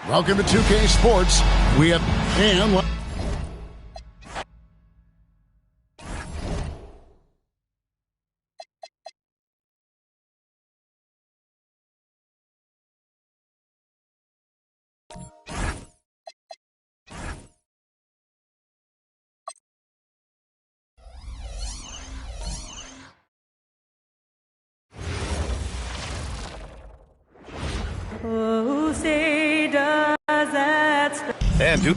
Welcome to 2K Sports. We have And due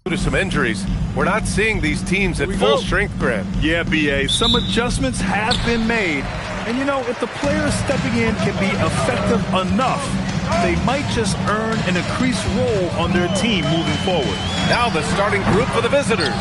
to some injuries, we're not seeing these teams at full strength, Grant. Yeah, BA, some adjustments have been made. And you know, if the players stepping in can be effective enough, they might just earn an increased role on their team moving forward. Now the starting group for the visitors.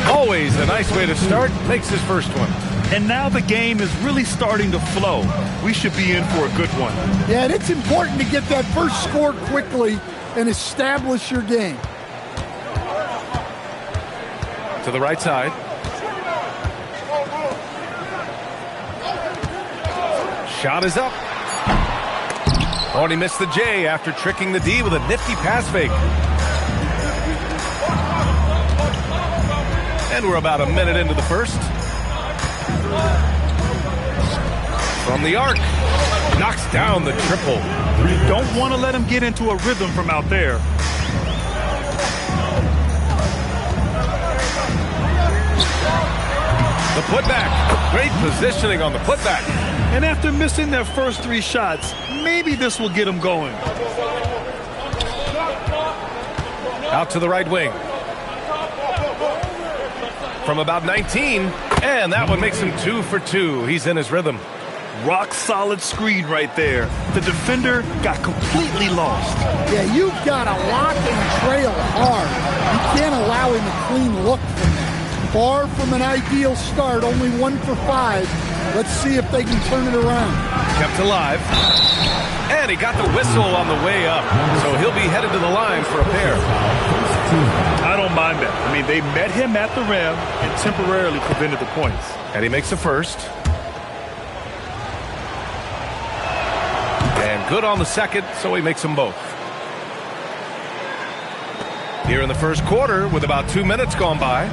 Always a nice way to start. Makes his first one. And now the game is really starting to flow. We should be in for a good one. Yeah, and it's important to get that first score quickly and establish your game. To the right side. Shot is up. Oh, and he missed the J after tricking the D with a nifty pass fake. And we're about a minute into the first. From the arc. Knocks down the triple. You don't want to let him get into a rhythm from out there. The putback. Great positioning on the putback. And after missing their first 3 shots, maybe this will get them going. Out to the right wing. From about 19, and that one makes him 2 for 2. He's in his rhythm. Rock solid screen right there. The defender got completely lost. Yeah, you've got to lock and trail hard. You can't allow him a clean look from that. Far from an ideal start, only 1 for 5. Let's see if they can turn it around. Kept alive. And he got the whistle on the way up. So he'll be headed to the line for a pair. I don't mind that. I mean, they met him at the rim and temporarily prevented the points. And he makes a first. And good on the second, so he makes them both. Here in the first quarter, with about 2 minutes gone by.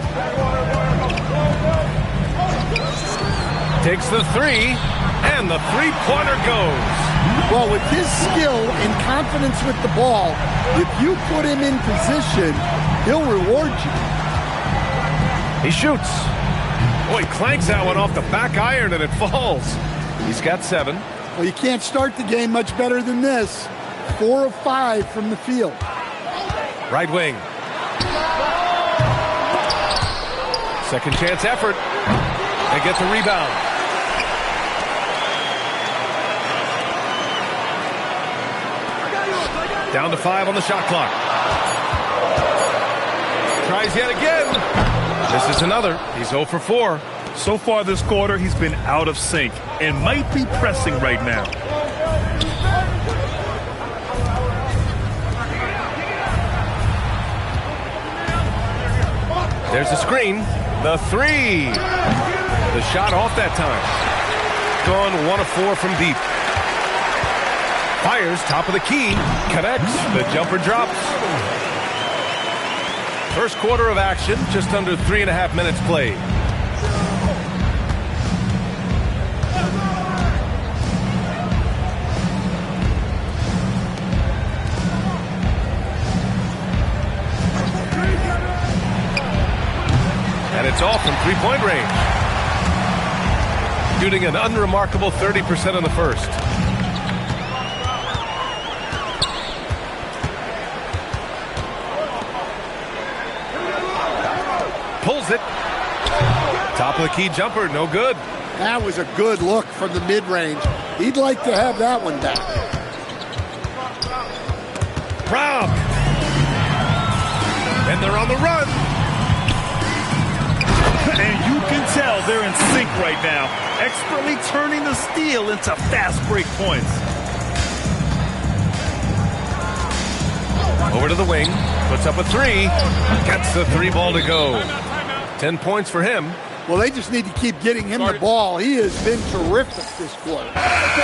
Takes the 3, and the three-pointer goes. Well, with his skill and confidence with the ball, if you put him in position, he'll reward you. He shoots. Oh, he clanks that one off the back iron, and it falls. He's got 7. Well, you can't start the game much better than this. 4 of 5 from the field. Right wing. Second chance effort. They get the rebound. Down to 5 on the shot clock. Tries yet again. This is another. He's 0 for 4. So far this quarter, he's been out of sync and might be pressing right now. There's a screen. The 3. The shot off that time. Gone 1 of 4 from deep. Fires, top of the key, connects, the jumper drops. First quarter of action, just under 3.5 minutes played. And it's off from three-point range. Shooting an unremarkable 30% in the first. Pulls it. Top of the key jumper, no good. That was a good look from the mid-range. He'd like to have that one back. Brown. And they're on the run. And you can tell they're in sync right now, expertly turning the steal into fast break points. Over to the wing. Puts up a three. Gets the three ball to go. 10 points for him. Well, they just need to keep getting him the ball. He has been terrific this quarter.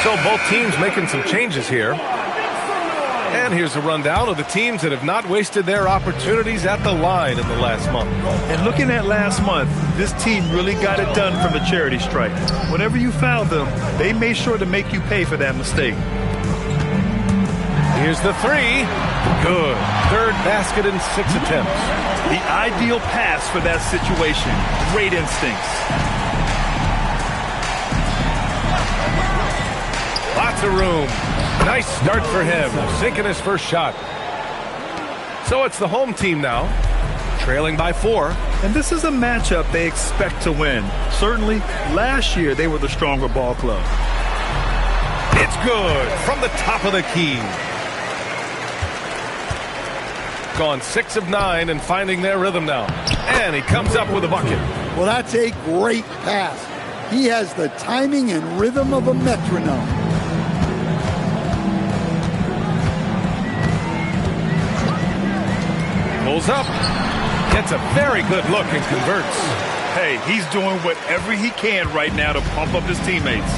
So both teams making some changes here. And here's a rundown of the teams that have not wasted their opportunities at the line in the last month. And looking at last month, this team really got it done from a charity stripe. Whenever you fouled them, they made sure to make you pay for that mistake. Here's the three. Good. Third basket in 6 attempts. The ideal pass for that situation. Great instincts. Lots of room. Nice start for him, sinking his first shot. So it's the home team now, trailing by 4. And this is a matchup they expect to win. Certainly, last year they were the stronger ball club. It's good from the top of the key. Gone 6 of 9 and finding their rhythm now. And he comes up with a bucket. Well, that's a great pass. He has the timing and rhythm of a metronome. Pulls up, gets a very good look and converts. Hey, he's doing whatever he can right now to pump up his teammates.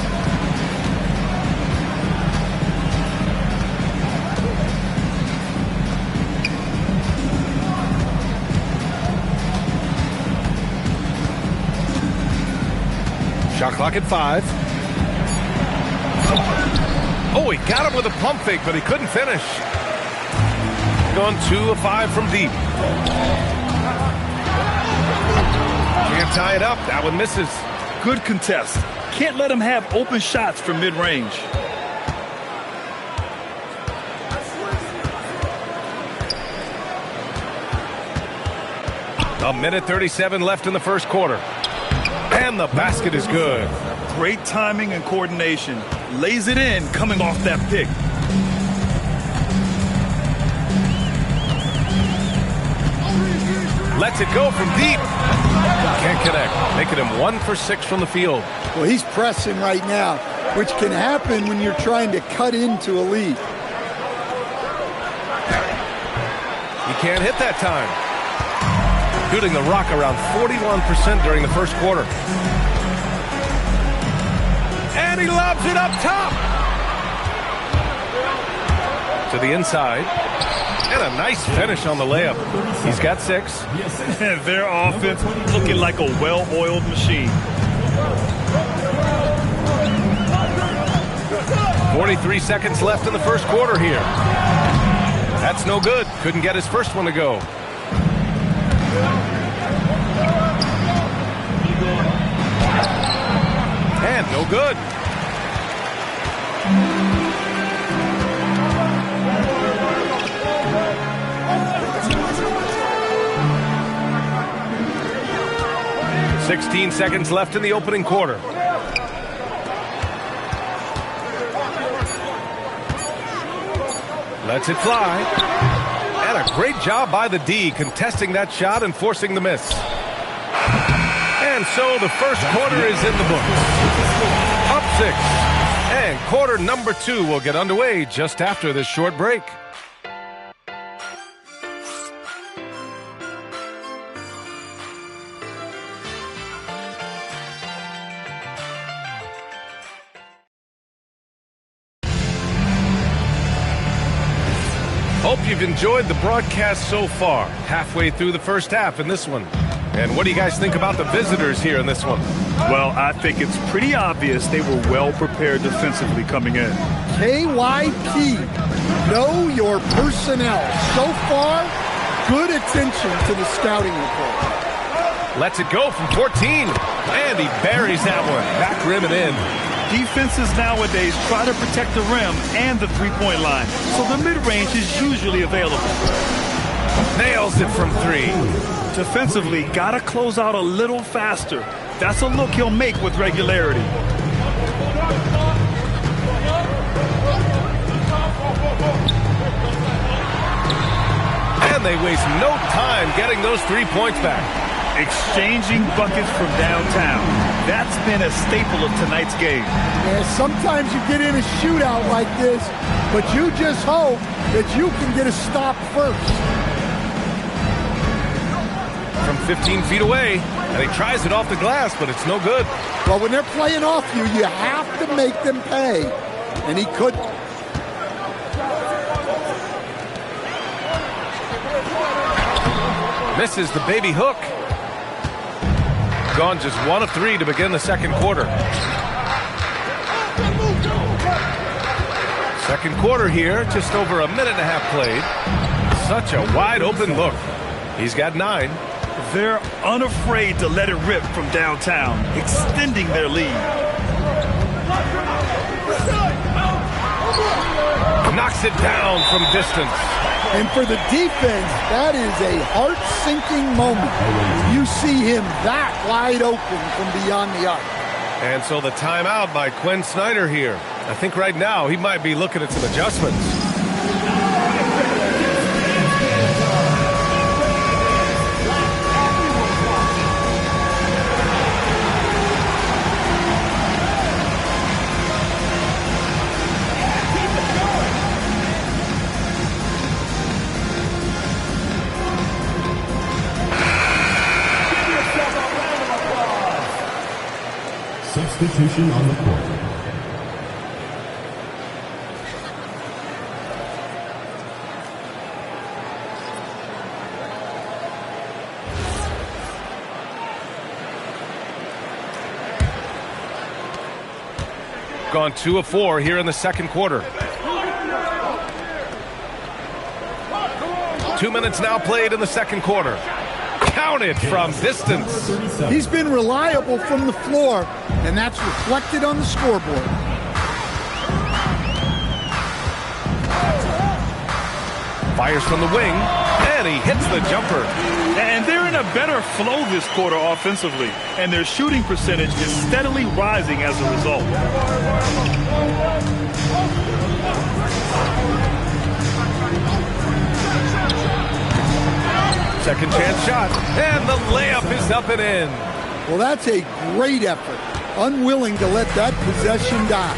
Shot clock at 5. Oh, he got him with a pump fake, but he couldn't finish. Going 2 of 5 from deep. Can't tie it up. That one misses. Good contest. Can't let him have open shots from mid-range. A minute 37 left in the first quarter. And the basket is good. Great timing and coordination. Lays it in coming off that pick. Lets it go from deep. Can't connect. Making him 1 for 6 from the field. Well, he's pressing right now, which can happen when you're trying to cut into a lead. He can't hit that time. Shooting the rock around 41% during the first quarter. And he lobs it up top. To the inside. And a nice finish on the layup. He's got 6. Their offense looking like a well-oiled machine. 43 seconds left in the first quarter here. That's no good. Couldn't get his first one to go. And no good. "16 seconds left in the opening quarter. Lets it fly. And a great job by the D contesting that shot and forcing the miss. And so the first quarter is in the books. Up 6. And quarter number 2 will get underway just after this short break. Hope you've enjoyed the broadcast so far. Halfway through the first half in this one. And what do you guys think about the visitors here in this one? Well, I think it's pretty obvious they were well prepared defensively coming in. KYP, know your personnel. So far, good attention to the scouting report. Lets it go from 14. And he buries that one. Back rim and in. Defenses nowadays try to protect the rim and the three-point line, so the mid-range is usually available. Nails it from 3. Defensively, gotta close out a little faster. That's a look he'll make with regularity. And they waste no time getting those 3 points back. Exchanging buckets from downtown. That's been a staple of tonight's game. Yeah, sometimes you get in a shootout like this, but you just hope that you can get a stop first. 15 feet away, and he tries it off the glass, but it's no good. Well, when they're playing off you, you have to make them pay, and he couldn't. Misses the baby hook. Gone just 1 of 3 to begin the second quarter. Second quarter here, just over a minute and a half played. Such a wide open look. He's got 9. They're unafraid to let it rip from downtown, extending their lead. Knocks it down from distance. And for the defense, that is a heart-sinking moment. You see him that wide open from beyond the arc. And so the timeout by Quinn Snyder here. I think right now he might be looking at some adjustments. Substitution on the court. Gone 2 of 4 here in the second quarter. 2 minutes now played in the second quarter. Counted from distance. He's been reliable from the floor, and that's reflected on the scoreboard. Fires from the wing, and he hits the jumper. And they're in a better flow this quarter offensively, and their shooting percentage is steadily rising as a result. Second chance shot, and the layup is up and in. Well, that's a great effort. Unwilling to let that possession die.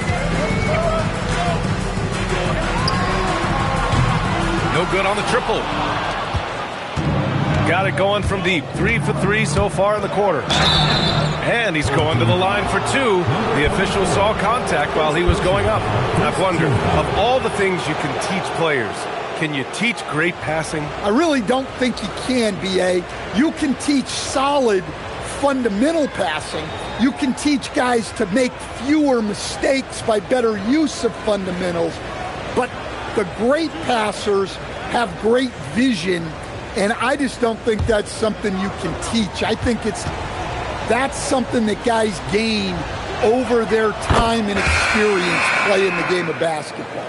No good on the triple. Got it going from deep. 3 for 3 so far in the quarter. And he's going to the line for 2. The official saw contact while he was going up. I've wondered, of all the things you can teach players, can you teach great passing? I really don't think you can, B.A. You can teach solid fundamental passing. You can teach guys to make fewer mistakes by better use of fundamentals. But the great passers have great vision, and I just don't think that's something you can teach. I think that's something that guys gain over their time and experience playing the game of basketball.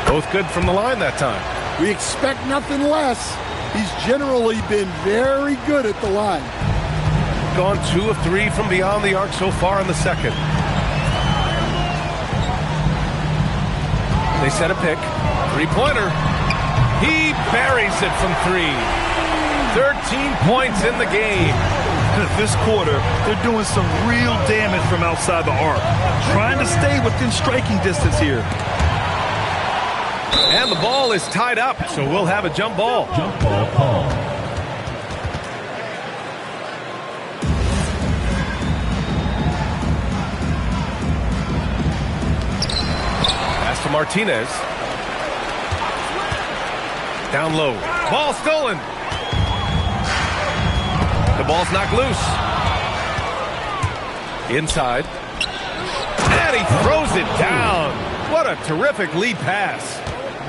Both good from the line that time. We expect nothing less. He's generally been very good at the line. Gone 2 of 3 from beyond the arc so far in the second. They set a pick. Three-pointer. He buries it from 3. 13 points in the game. This quarter, they're doing some real damage from outside the arc. Trying to stay within striking distance here. And the ball is tied up, so we'll have a jump ball. Jump ball call. Pass to Martinez. Down low. Ball stolen. The ball's knocked loose. Inside. And he throws it down. What a terrific lead pass.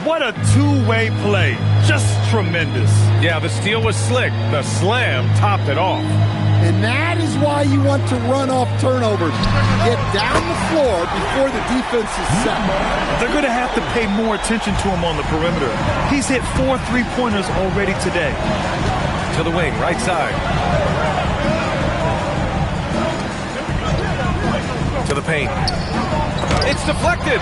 What a two-way play. Just tremendous. Yeah, the steal was slick. The slam topped it off. And that is why you want to run off turnovers. Get down the floor before the defense is set. They're going to have to pay more attention to him on the perimeter. He's hit 4 3-pointers already today. To the wing, right side. To the paint. It's deflected.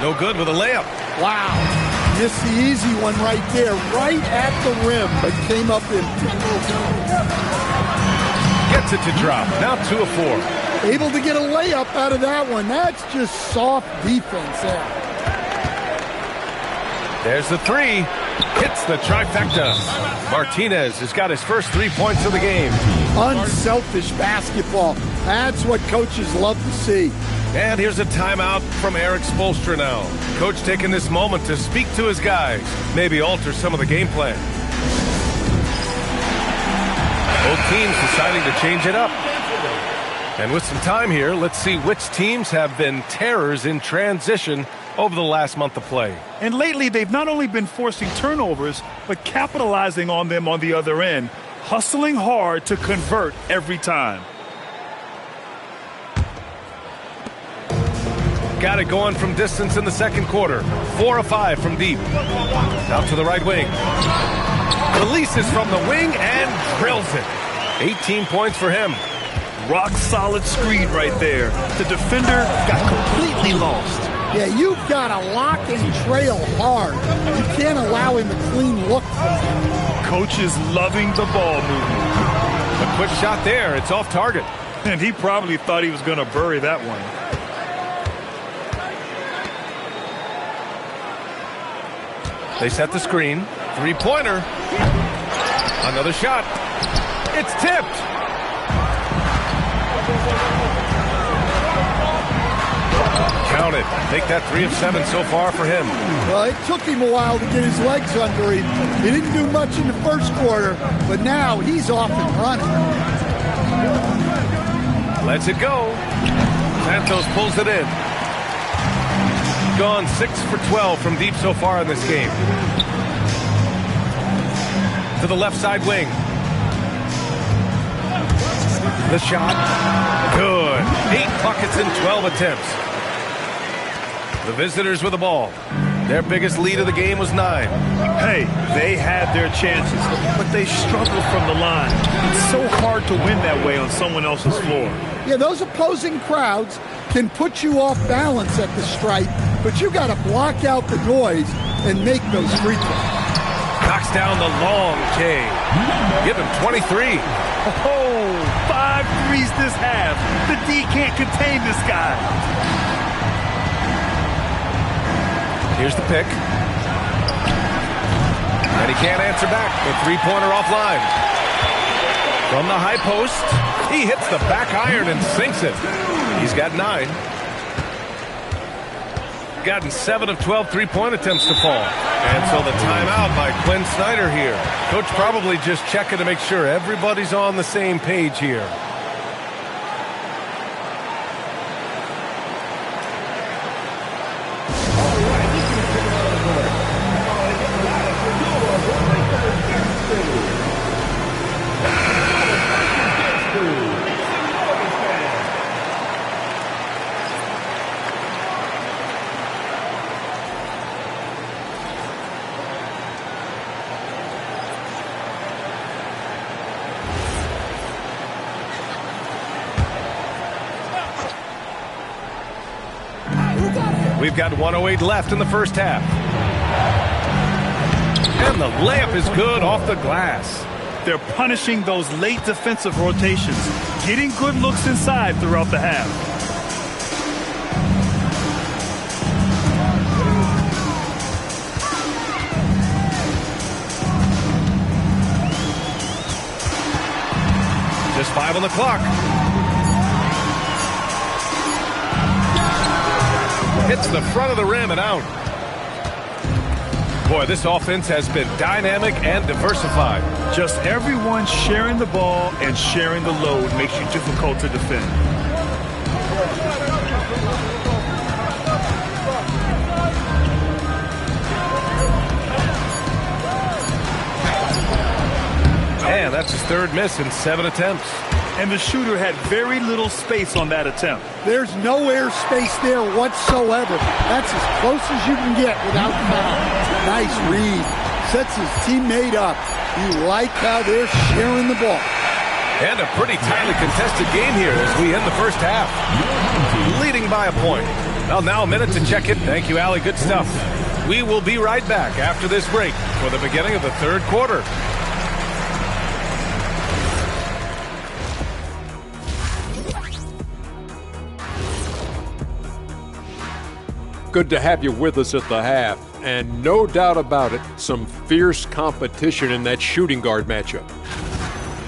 No good with a layup. Wow. Missed the easy one right there, right at the rim, but came up empty. Gets it to drop. Now 2 of 4. Able to get a layup out of that one. That's just soft defense there. There's the 3. Hits the trifecta. Martinez has got his first 3 points of the game. Unselfish basketball. That's what coaches love to see. And here's a timeout from Eric Spoelstra now. Coach taking this moment to speak to his guys. Maybe alter some of the game plan. Both teams deciding to change it up. And with some time here, let's see which teams have been terrors in transition over the last month of play. And lately, they've not only been forcing turnovers, but capitalizing on them on the other end, hustling hard to convert every time. Got it going from distance in the second quarter. 4 of 5 from deep. Out to the right wing. Releases from the wing and drills it. 18 points for him. Rock solid screen right there. The defender got completely lost. Yeah, you've got to lock and trail hard. You can't allow him a clean look from that. Coach is loving the ball movement. A quick shot there. It's off target. And he probably thought he was going to bury that one. They set the screen. 3-pointer. Another shot. It's tipped. Count it. Make that 3 of 7 so far for him. Well, it took him a while to get his legs under him. He didn't do much in the first quarter, but now he's off and running. Lets it go. Santos pulls it in. Gone 6 for 12 from deep so far in this game. To the left side wing. The shot. Good. 8 buckets in 12 attempts. The visitors with the ball. Their biggest lead of the game was 9. Hey, they had their chances, but they struggled from the line. It's so hard to win that way on someone else's floor. Yeah, those opposing crowds can put you off balance at the stripe, but you got to block out the noise and make those free throws. Knocks down the long K. Give him 23. Oh, 5 threes this half. The D can't contain this guy. Here's the pick. And he can't answer back. The 3-pointer offline. From the high post, he hits the back iron and sinks it. He's got 9. Gotten 7 of 12 3-point attempts to fall. And so the timeout by Quinn Snyder here. Coach probably just checking to make sure everybody's on the same page here. We've got 1:08 left in the first half. And the layup is good off the glass. They're punishing those late defensive rotations, getting good looks inside throughout the half. Just 5 on the clock. Hits the front of the rim and out. Boy, this offense has been dynamic and diversified. Just everyone sharing the ball and sharing the load makes you difficult to defend. And that's his 3rd miss in 7 attempts. And the shooter had very little space on that attempt. There's no air space there whatsoever. That's as close as you can get without foul. Nice read. Sets his teammate up. You like how they're sharing the ball. And a pretty tightly contested game here as we end the first half. Leading by a point. Well, now a minute to check it. Thank you, Allie. Good stuff. We will be right back after this break for the beginning of the 3rd quarter. Good to have you with us at the half. And no doubt about it, some fierce competition in that shooting guard matchup.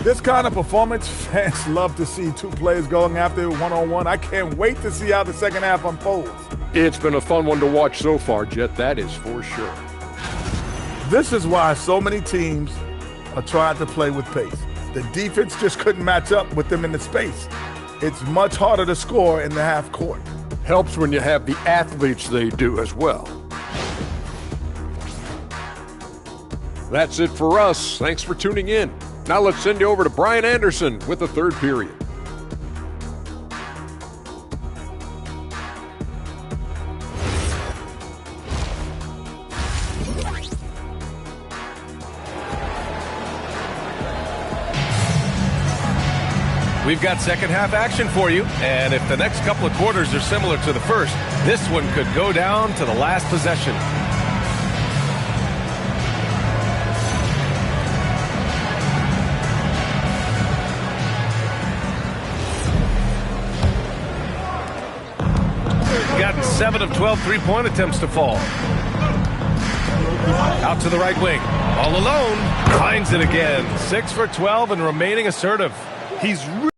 This kind of performance, fans love to see two players going after it one-on-one. I can't wait to see how the second half unfolds. It's been a fun one to watch so far, Jet, that is for sure. This is why so many teams are trying to play with pace. The defense just couldn't match up with them in the space. It's much harder to score in the half court. Helps when you have the athletes they do as well. That's it for us. Thanks for tuning in. Now let's send you over to Brian Anderson with the third period. We've got second half action for you, and if the next couple of quarters are similar to the first, this one could go down to the last possession. Got 7 of 12 three-point attempts to fall. Out to the right wing. All alone. Finds it again. 6 for 12 and remaining assertive. He's really,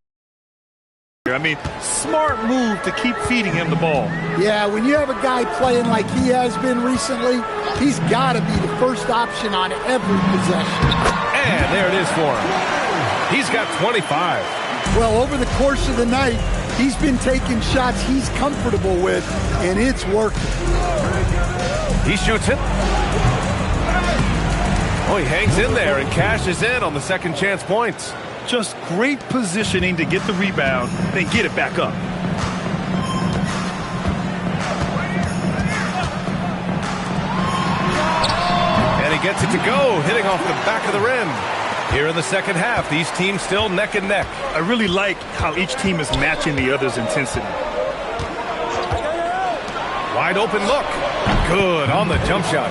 smart move to keep feeding him the ball. Yeah, when you have a guy playing like he has been recently, he's got to be the first option on every possession. And there it is for him. He's got 25. Well, over the course of the night, he's been taking shots he's comfortable with, and it's working. He shoots it. Oh, he hangs in there and cashes in on the second chance points. Just great positioning to get the rebound, then get it back up. And he gets it to go, hitting off the back of the rim. Here in the second half, these teams still neck and neck. I really like how each team is matching the other's intensity. Wide open look. Good on the jump shot.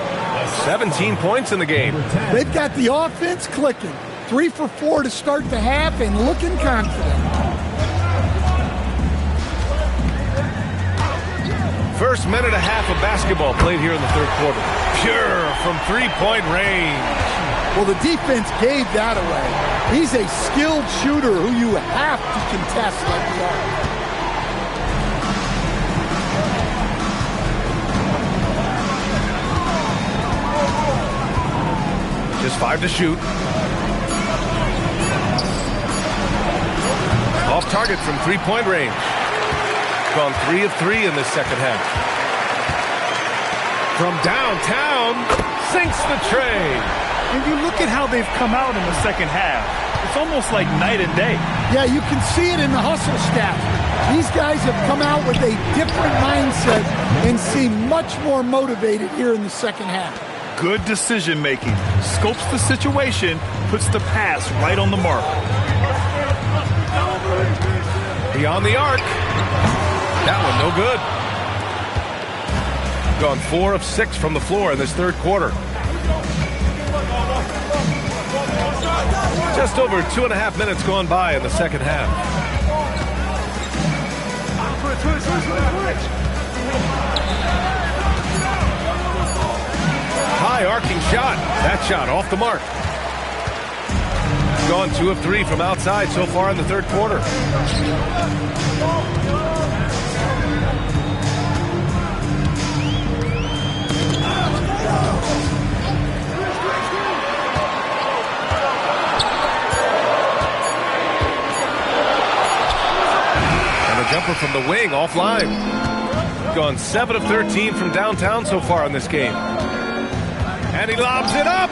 17 points in the game. They've got the offense clicking. 3 for 4 to start the half and looking confident. First minute and a half of basketball played here in the third quarter. Pure from three-point range. Well, the defense gave that away. He's a skilled shooter who you have to contest like the arc. Just 5 to shoot. Off target from three-point range. Gone 3 of 3 in this second half. From downtown, sinks the tray. And you look at how they've come out in the second half. It's almost like night and day. Yeah, you can see it in the hustle stat. These guys have come out with a different mindset and seem much more motivated here in the second half. Good decision making. Scopes the situation, puts the pass right on the mark. Beyond the arc. That one no good. Gone 4 of 6 from the floor in this third quarter. Just over 2.5 minutes gone by in the second half. High arcing shot. That shot off the mark. Gone 2 of 3 from outside so far in the third quarter. And a jumper from the wing offline. Gone 7 of 13 from downtown so far in this game. And he lobs it up.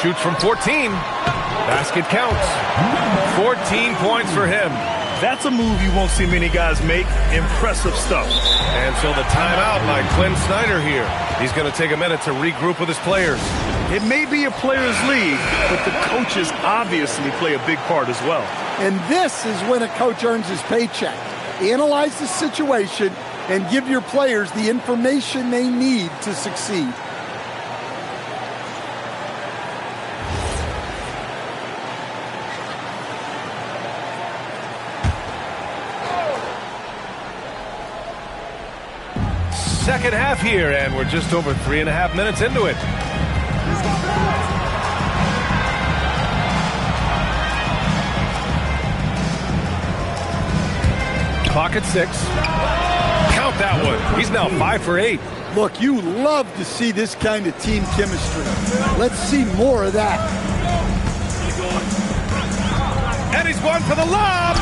Shoots from 14. Basket counts. 14 points for him. That's a move you won't see many guys make. Impressive stuff. And so the timeout by Quinn Snyder here. He's going to take a minute to regroup with his players. It may be a players' league, but the coaches obviously play a big part as well. And this is when a coach earns his paycheck. Analyze the situation and give your players the information they need to succeed. second half here, and we're just over 3.5 minutes into it. Clock at 6. Count that one. He's now 5 for 8. Look, you love to see this kind of team chemistry. Let's see more of that. And he's going for the lob.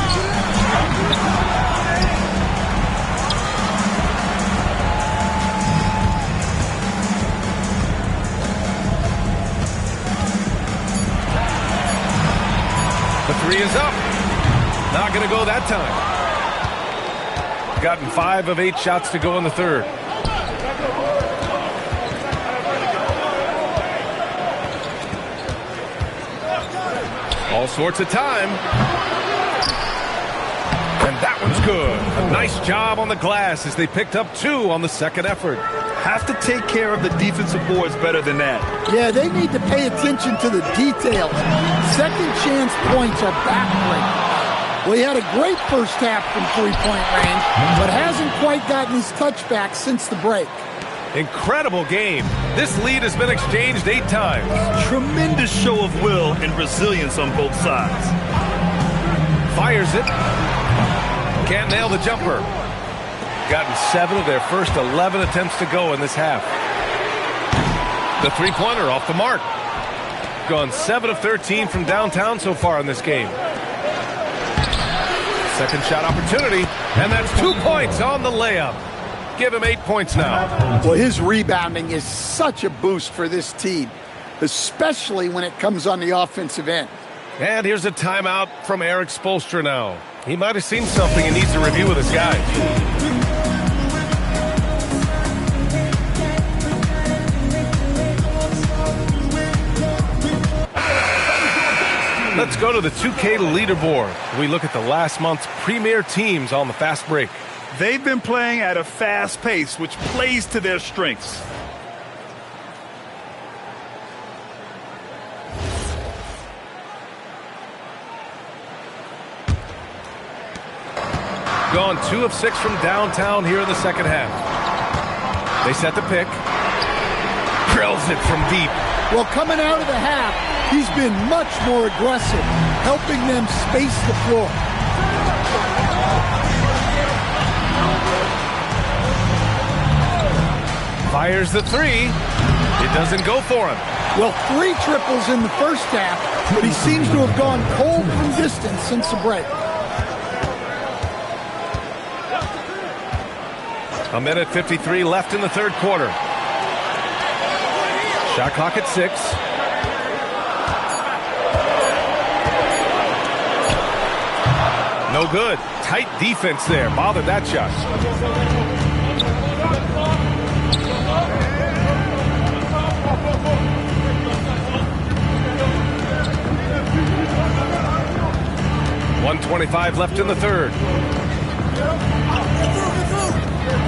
The three is up. Not going to go that time. Gotten 5 of 8 shots to go in the third. All sorts of time. And that one's good. A nice job on the glass as they picked up 2 on the second effort. Have to take care of the defensive boards better than that. Yeah, they need to pay attention to the details. Second chance points are backbreaking. Well, he had a great first half from three-point range, but hasn't quite gotten his touchback since the break. Incredible game. This lead has been exchanged 8 times. Tremendous show of will and resilience on both sides. Fires it. Can't nail the jumper. Gotten 7 of their first 11 attempts to go in this half. The three-pointer off the mark. Gone 7 of 13 from downtown so far in this game. Second shot opportunity, and that's 2 points on the layup. Give him 8 points now. Well, his rebounding is such a boost for this team, especially when it comes on the offensive end. And here's a timeout from Eric Spoelstra now. He might have seen something and needs to review with his guys. Let's go to the 2K leaderboard. We look at the last month's premier teams on the fast break. They've been playing at a fast pace, which plays to their strengths. Gone 2 of 6 from downtown here in the second half. They set the pick. Drills it from deep. Well, coming out of the half, he's been much more aggressive, helping them space the floor. Fires the 3. It doesn't go for him. Well, 3 triples in the first half, but he seems to have gone cold from distance since the break. A minute 53 left in the third quarter. Shot clock at 6. No good. Tight defense there. Bothered that shot. .125 left in the third.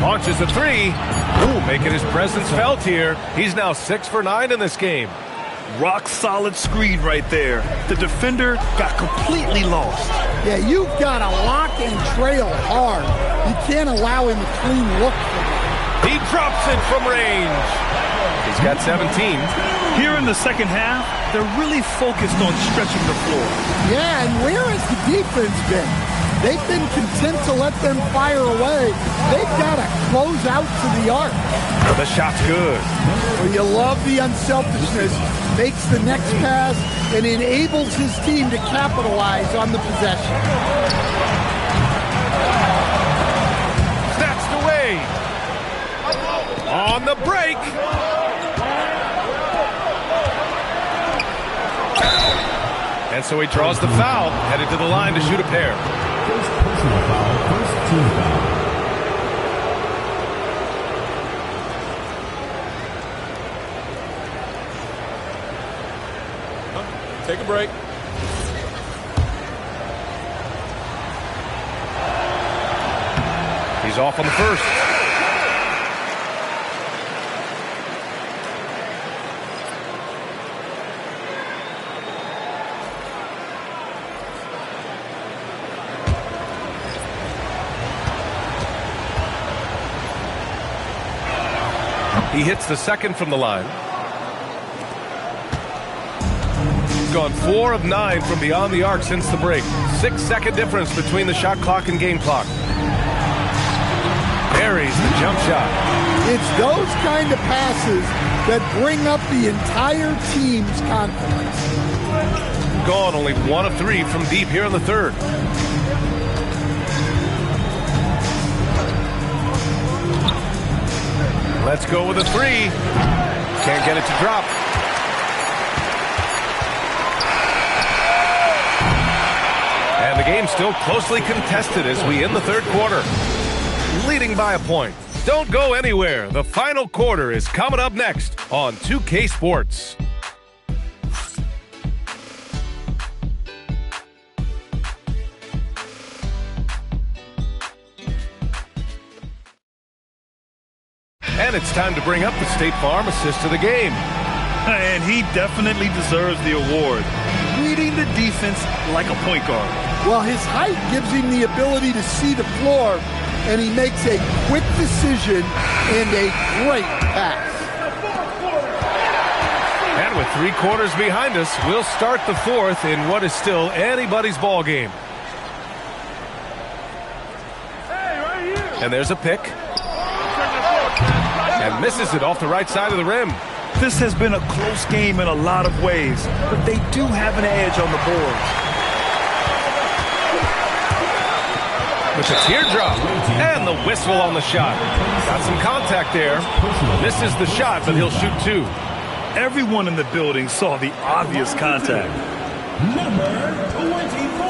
Launches a 3. Ooh, making his presence felt here. He's now 6 for 9 in this game. Rock solid screen right there. The defender got completely lost. Yeah, you've got to lock and trail hard. You can't allow him a clean look for that. He drops it from range. He's got 17. Here in the second half, they're really focused on stretching the floor. Yeah, and where has the defense been? They've been content to let them fire away. They've got to close out to the arc. The shot's good. Well, you love the unselfishness. Makes the next pass and enables his team to capitalize on the possession. Snatched away. On the break. And so he draws the foul, headed to the line to shoot a pair. First personal foul, first team foul. Take a break. He's off on the first. He hits the second from the line. He's gone 4 of 9 from beyond the arc since the break. 6-second difference between the shot clock and game clock. Buries the jump shot. It's those kind of passes that bring up the entire team's confidence. Gone only 1 of 3 from deep here in the third. Let's go with a 3. Can't get it to drop. And the game's still closely contested as we end the third quarter. Leading by a point. Don't go anywhere. The final quarter is coming up next on 2K Sports. And it's time to bring up the State Farm assist of the game. And he definitely deserves the award. Reading the defense like a point guard. Well, his height gives him the ability to see the floor, and he makes a quick decision and a great pass. And with 3 quarters behind us, we'll start the fourth in what is still anybody's ball game. And there's a pick. And misses it off the right side of the rim. This has been a close game in a lot of ways, but they do have an edge on the board. With a teardrop and the whistle on the shot. Got some contact there. Misses the shot, but he'll shoot 2. Everyone in the building saw the obvious contact. Number 24.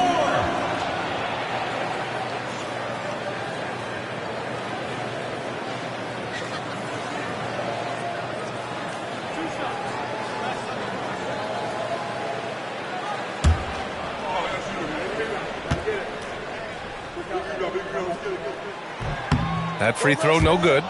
That free throw no good.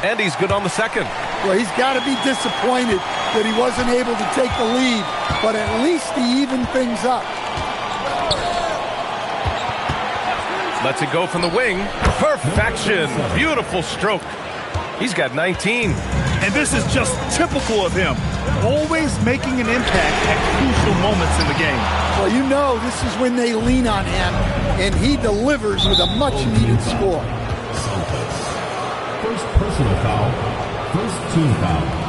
And he's good on the second. Well, he's got to be disappointed that he wasn't able to take the lead, but at least he evened things up. Lets it go from the wing. Perfection. Beautiful stroke. He's got 19. And this is just typical of him. Always making an impact at crucial moments in the game. Well, you know this is when they lean on him, and he delivers with a much-needed score. First personal foul. First team foul.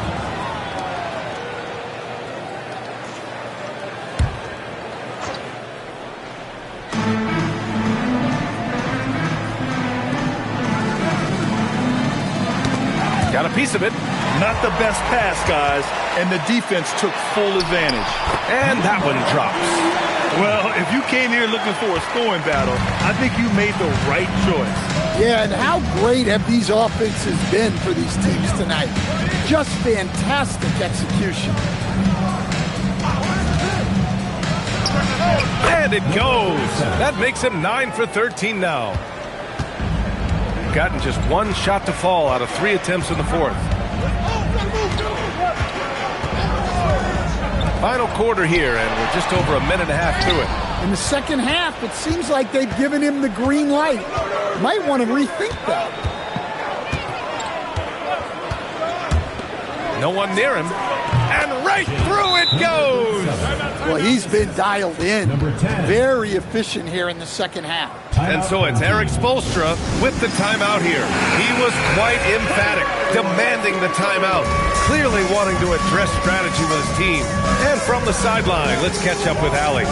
Got a piece of it. Not the best pass, guys, and the defense took full advantage. And that one drops. Well, if you came here looking for a scoring battle, I think you made the right choice. Yeah, and how great have these offenses been for these teams tonight? Just fantastic execution. And it goes. That makes him 9 for 13 now. Gotten just 1 shot to fall out of 3 attempts in the fourth. Final quarter here, and we're just over a minute and a half to it. In the second half, it seems like they've given him the green light. Might want to rethink that. No one near him. And right through it goes! Well, he's been dialed in. Very efficient here in the second half. And so it's Eric Spoelstra with the timeout here. He was quite emphatic, demanding the timeout, clearly wanting to address strategy with his team. And from the sideline, let's catch up with Allie.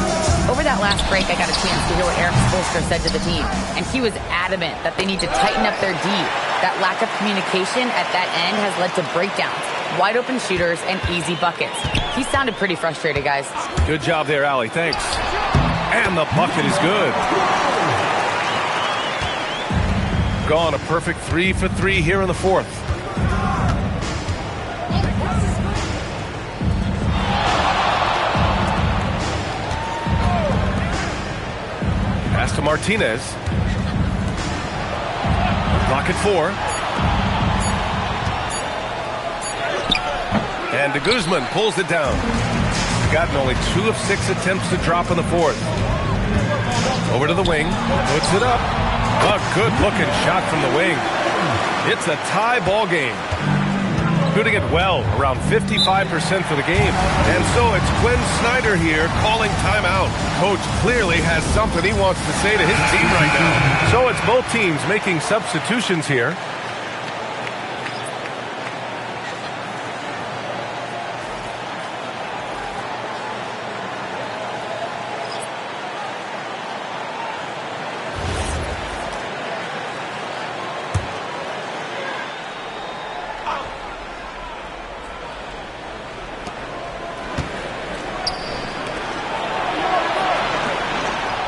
Over that last break, I got a chance to hear what Eric Spoelstra said to the team, and he was adamant that they need to tighten up their D. That lack of communication at that end has led to breakdowns, wide open shooters, and easy buckets. He sounded pretty frustrated, guys. Good job there, Allie. Thanks. And the bucket is good. Gone a perfect 3 for 3 here in the fourth. Pass to Martinez. Block at 4. And de Guzman pulls it down. Gotten only 2 of 6 attempts to drop in the fourth. Over to the wing. Puts it up. A good-looking shot from the wing. It's a tie ball game. Shooting it well, around 55% for the game. And so it's Quinn Snyder here calling timeout. Coach clearly has something he wants to say to his team right now. So it's both teams making substitutions here.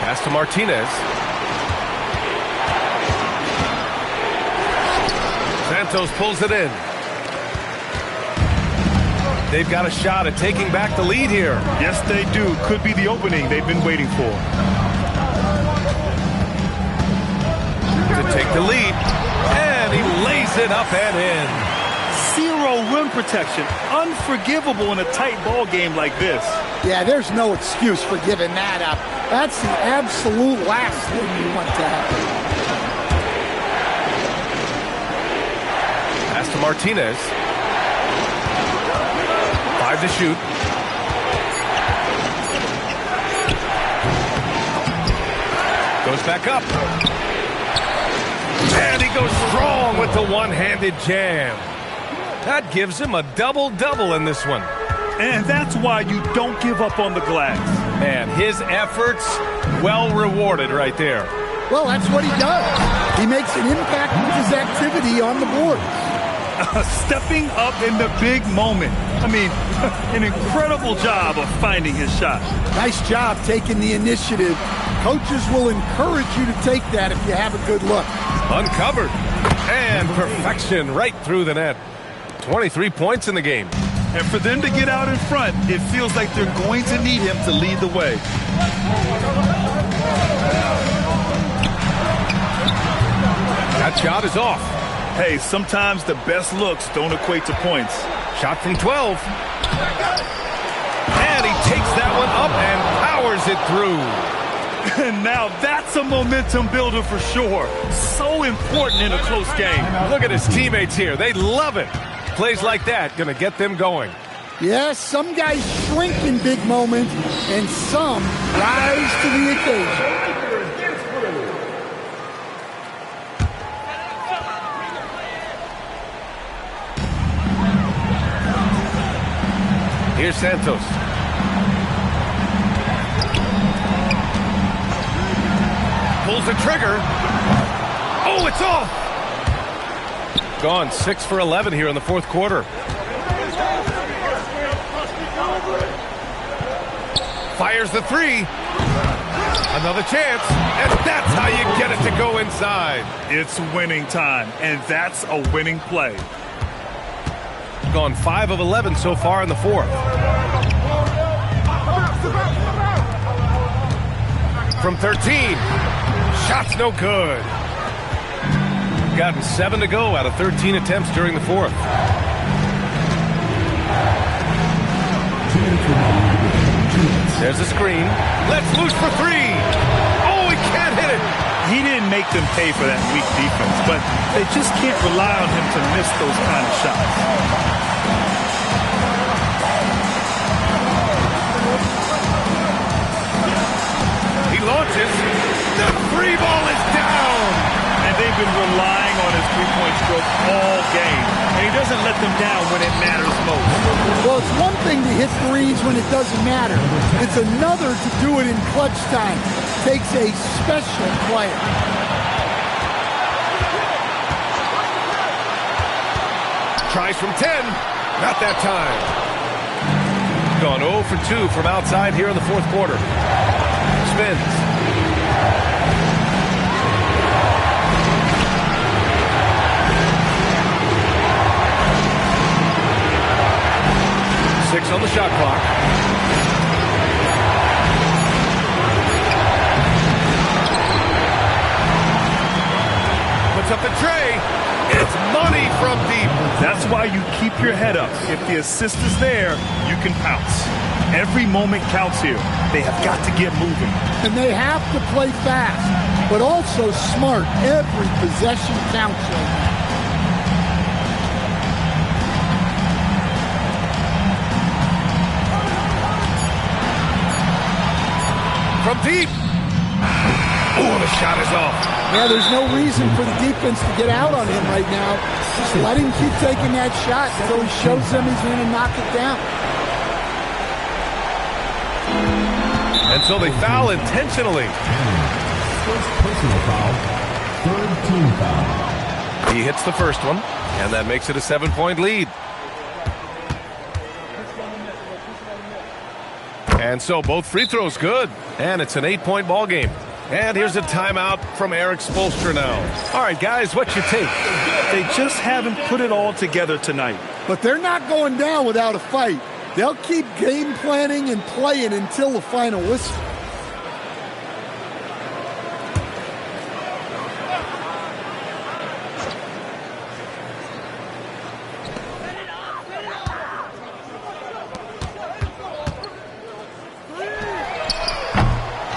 Pass to Martinez. Santos pulls it in. They've got a shot at taking back the lead here. Yes, they do. Could be the opening they've been waiting for. To take the lead. And he lays it up and in. Zero rim protection. Unforgivable in a tight ball game like this. Yeah, there's no excuse for giving that up. That's the absolute last thing you want to happen. Pass to Martinez. 5 to shoot. Goes back up. And he goes strong with the one-handed jam. That gives him a double-double in this one. And that's why you don't give up on the glass. Man, his efforts well rewarded right there. Well, that's what he does. He makes an impact with his activity on the board. Stepping up in the big moment. I mean, an incredible job of finding his shot. Nice job taking the initiative. Coaches will encourage you to take that if you have a good look. Uncovered. And perfection right through the net. 23 points in the game. And for them to get out in front, it feels like they're going to need him to lead the way. That shot is off. Hey, sometimes the best looks don't equate to points. Shot from 12. And he takes that one up and powers it through. And now that's a momentum builder for sure. So important in a close game. Look at his teammates here. They love it. Plays like that going to get them going. Yes, some guys shrink in big moments, and some rise to the occasion. Here's Santos. Pulls the trigger. Oh, it's off. Gone 6 for 11 here in the fourth quarter. Fires the three. Another chance. And that's how you get it to go inside. It's winning time, and that's a winning play. Gone 5 of 11 so far in the fourth. From 13. Shot's no good. Gotten 7 to go out of 13 attempts during the fourth. There's a screen. Let's loose for 3. Oh, he can't hit it. He didn't make them pay for that weak defense, but they just can't rely on him to miss those kind of shots. He launches. The 3 ball is down. And they've been relying on his three-point stroke all game. And he doesn't let them down when it matters most. Well, it's one thing to hit threes when it doesn't matter. It's another to do it in clutch time. Takes a special player. Tries from 10. Not that time. Gone 0 for 2 from outside here in the fourth quarter. Spins. Six on the shot clock. Puts up the tray. It's money from deep. That's why you keep your head up. If the assist is there, you can pounce. Every moment counts here. They have got to get moving. And they have to play fast, but also smart. Every possession counts right now. From deep. Oh, the shot is off. Yeah, there's no reason for the defense to get out on him right now. Just let him keep taking that shot until he shows them he's going to knock it down. And so they foul intentionally. First personal foul. Third team foul. He hits the first one, and that makes it a 7-point lead. And so both free throws good, and it's an 8-point ball game. And here's a timeout from Eric Spoelstra now. All right, guys, what's your take? They just haven't put it all together tonight. But they're not going down without a fight. They'll keep game planning and playing until the final whistle.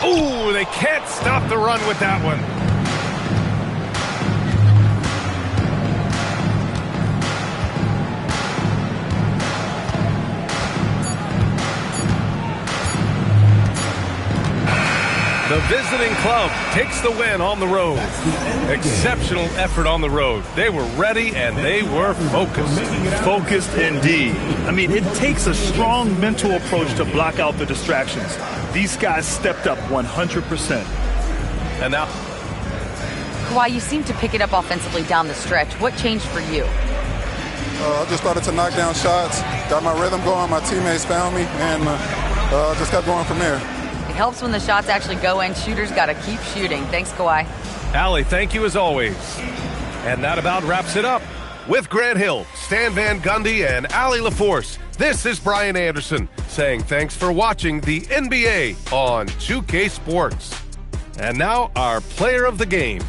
Ooh, they can't stop the run with that one. The visiting club takes the win on the road. Exceptional effort on the road. They were ready and they were focused. Focused indeed. I mean, it takes a strong mental approach to block out the distractions. These guys stepped up 100%. And now, Kawhi, you seem to pick it up offensively down the stretch. What changed for you? I just started to knock down shots, got my rhythm going, my teammates found me, and just kept going from there. It helps when the shots actually go in. Shooters got to keep shooting. Thanks, Kawhi. Allie, thank you as always. And that about wraps it up. With Grant Hill, Stan Van Gundy, and Allie LaForce, this is Brian Anderson saying thanks for watching the NBA on 2K Sports. And now our player of the game.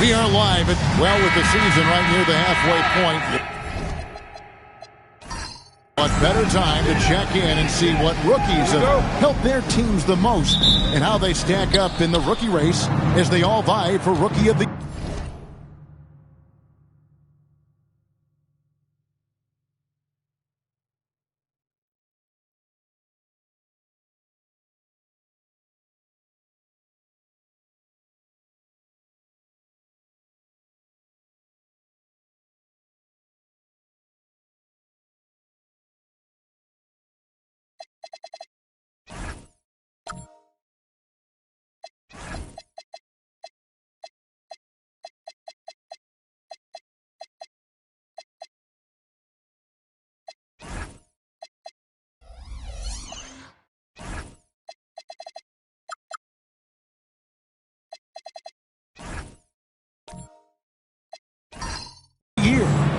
We are live with the season right near the halfway point. What better time to check in and see what rookies have helped their teams the most and how they stack up in the rookie race as they all vie for Rookie of the Year.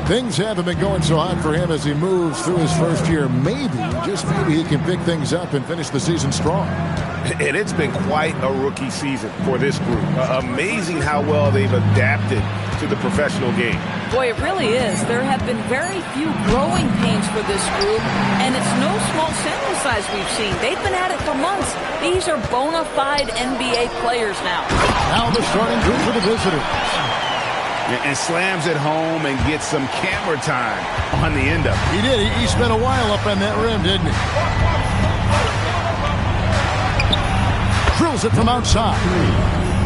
Things haven't been going so hot for him as he moves through his first year. Maybe, just maybe, he can pick things up and finish the season strong. And it's been quite a rookie season for this group. Amazing how well they've adapted to the professional game. Boy, it really is. There have been very few growing pains for this group, and it's no small sample size we've seen. They've been at it for months. These are bona fide NBA players now. Now the starting group for the visitors. And slams it home and gets some camera time on the end of it. He did. He spent a while up on that rim, didn't he? Drills it from outside.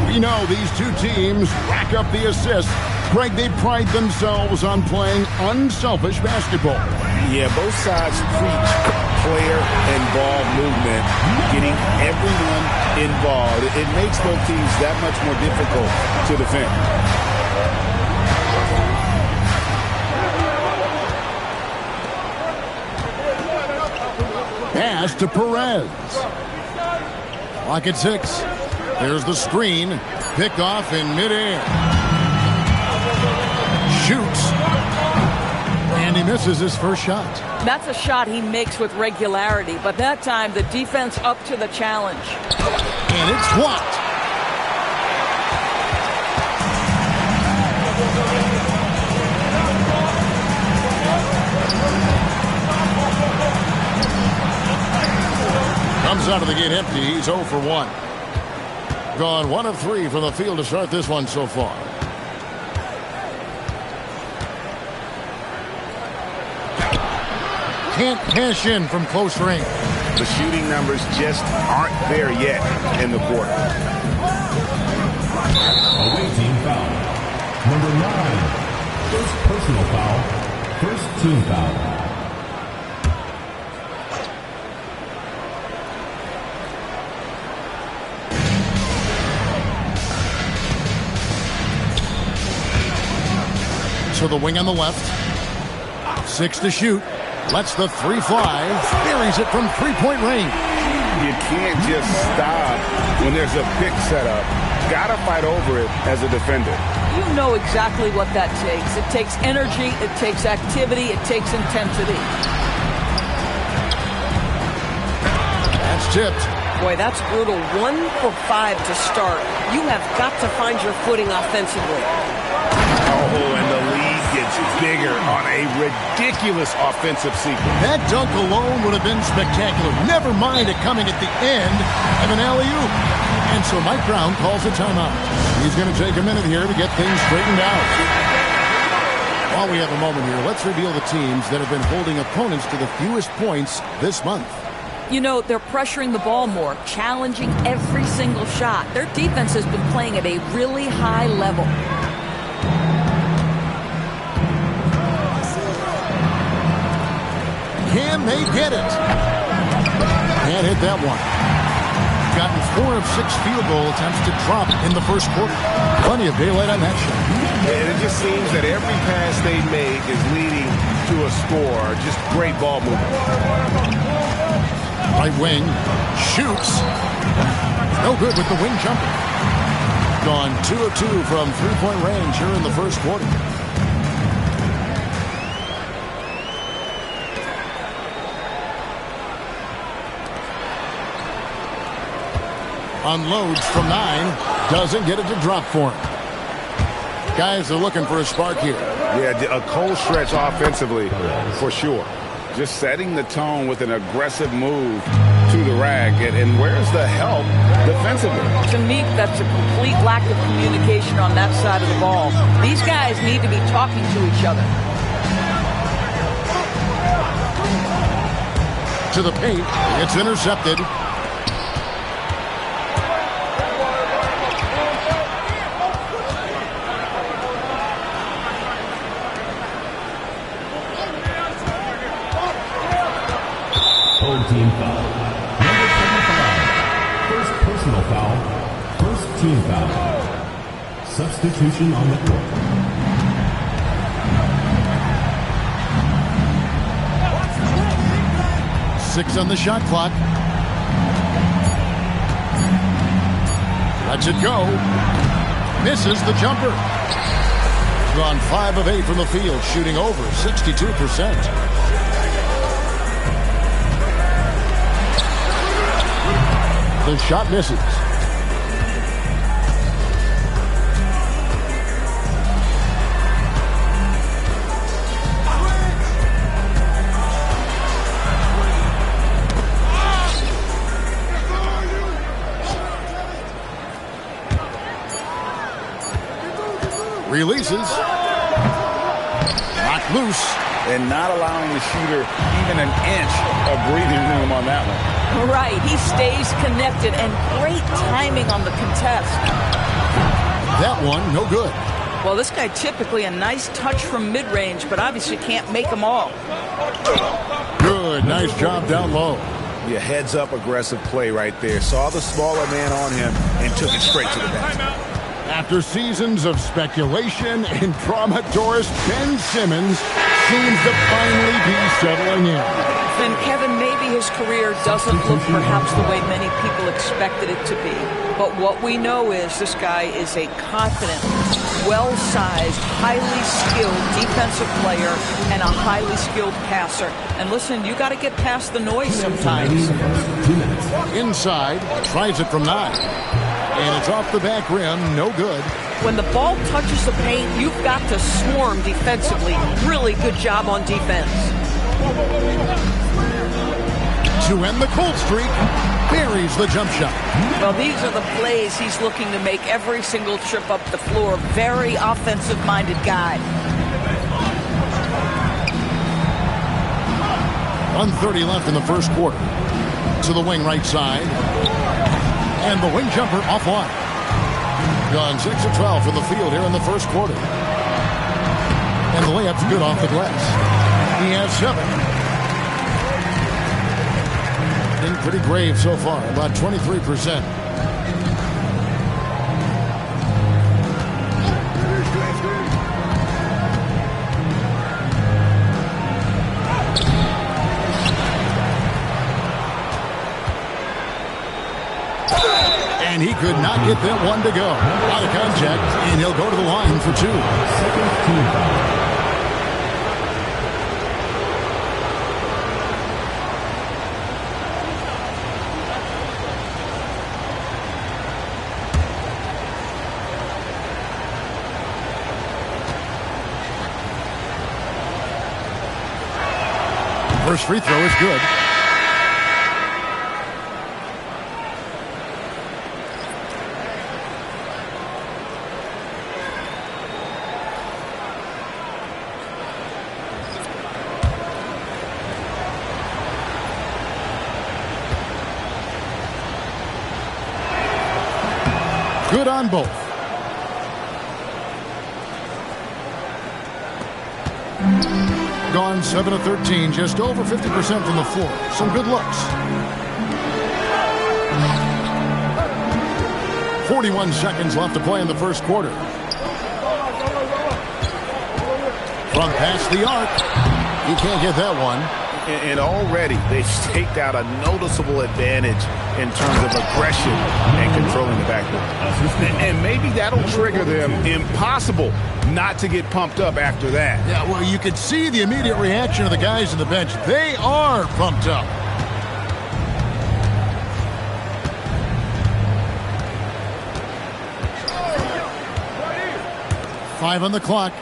We know these two teams rack up the assists. Greg, they pride themselves on playing unselfish basketball. Yeah, both sides preach player and ball movement, getting everyone involved. It makes both teams that much more difficult to defend. Pass to Perez. Clock at 6. There's the screen. Pick off in midair. Shoots. And he misses his first shot. That's a shot he makes with regularity, but that time the defense up to the challenge. And it's blocked. Comes out of the gate empty. He's 0 for 1. Gone 1 of 3 from the field to start this one so far. Can't cash in from close range. The shooting numbers just aren't there yet in the quarter. Away team foul. Number 9. First personal foul. First team foul. To the wing on the left. 6 to shoot. Lets the 3 fly. Buries it from three-point range. You can't just stop when there's a pick set up. Gotta fight over it as a defender. You know exactly what that takes. It takes energy, it takes activity, it takes intensity. That's tipped. Boy, that's brutal. 1 for 5 to start. You have got to find your footing offensively. Oh, and the lead gets bigger on a ridiculous offensive sequence. That dunk alone would have been spectacular. Never mind it coming at the end of an alley-oop. And so Mike Brown calls a timeout. He's going to take a minute here to get things straightened out. While we have a moment here, let's reveal the teams that have been holding opponents to the fewest points this month. You know, they're pressuring the ball more, challenging every single shot. Their defense has been playing at a really high level. Can they get it? Can't hit that one. Gotten 4 of 6 field goal attempts to drop in the first quarter. Plenty of daylight on that shot. And it just seems that every pass they make is leading to a score. Just great ball movement. Right wing. Shoots. No good with the wing jumper. Gone 2 of 2 from three-point range here in the first quarter. Unloads from 9. Doesn't get it to drop for him. Guys are looking for a spark here. Yeah, a cold stretch offensively, for sure. Just setting the tone with an aggressive move to the rack. And where's the help defensively? To me, that's a complete lack of communication on that side of the ball. These guys need to be talking to each other. To the paint. It's intercepted. Team foul. Number 75. First personal foul. First team foul. Substitution on the court. Six on the shot clock. Lets it go. Misses the jumper. Gone 5 of 8 from the field, shooting over 62%. The shot misses. Releases. Knocked loose. And not allowing the shooter even an inch of breathing room on that one. Right, he stays connected, and great timing on the contest. That one, no good. Well, this guy typically a nice touch from mid-range, but obviously can't make them all. Good, nice job down low. Yeah, heads-up aggressive play right there. Saw the smaller man on him and took it straight to the basket. After seasons of speculation and drama, Doris, Ben Simmons seems to finally be settling in. And Kevin, maybe his career doesn't look perhaps the way many people expected it to be. But what we know is this guy is a confident, well-sized, highly skilled defensive player and a highly skilled passer. And listen, you got to get past the noise sometimes. Inside, tries it from 9. And it's off the back rim, no good. When the ball touches the paint, you've got to swarm defensively. Really good job on defense. To end the cold streak, buries the jump shot. Well, these are the plays he's looking to make every single trip up the floor. Very offensive-minded guy. 1:30 left in the first quarter. To the wing right side. And the wing jumper offline. Gone 6 of 12 from the field here in the first quarter. And the layup's good off the glass. He has 7. Been pretty grave so far, about 23%. And he could not get that one to go. Out of contact, and he'll go to the line for 2. Second team foul. First free throw is good. Good on both. Gone 7 of 13, just over 50% from the floor. Some good looks. 41 seconds left to play in the first quarter. From past the arc. He can't get that one. And already they've staked out a noticeable advantage in terms of aggression and controlling the backcourt. And maybe that'll trigger them. Impossible not to get pumped up after that. Yeah, well, you could see the immediate reaction of the guys on the bench. They are pumped up. 5 on the clock.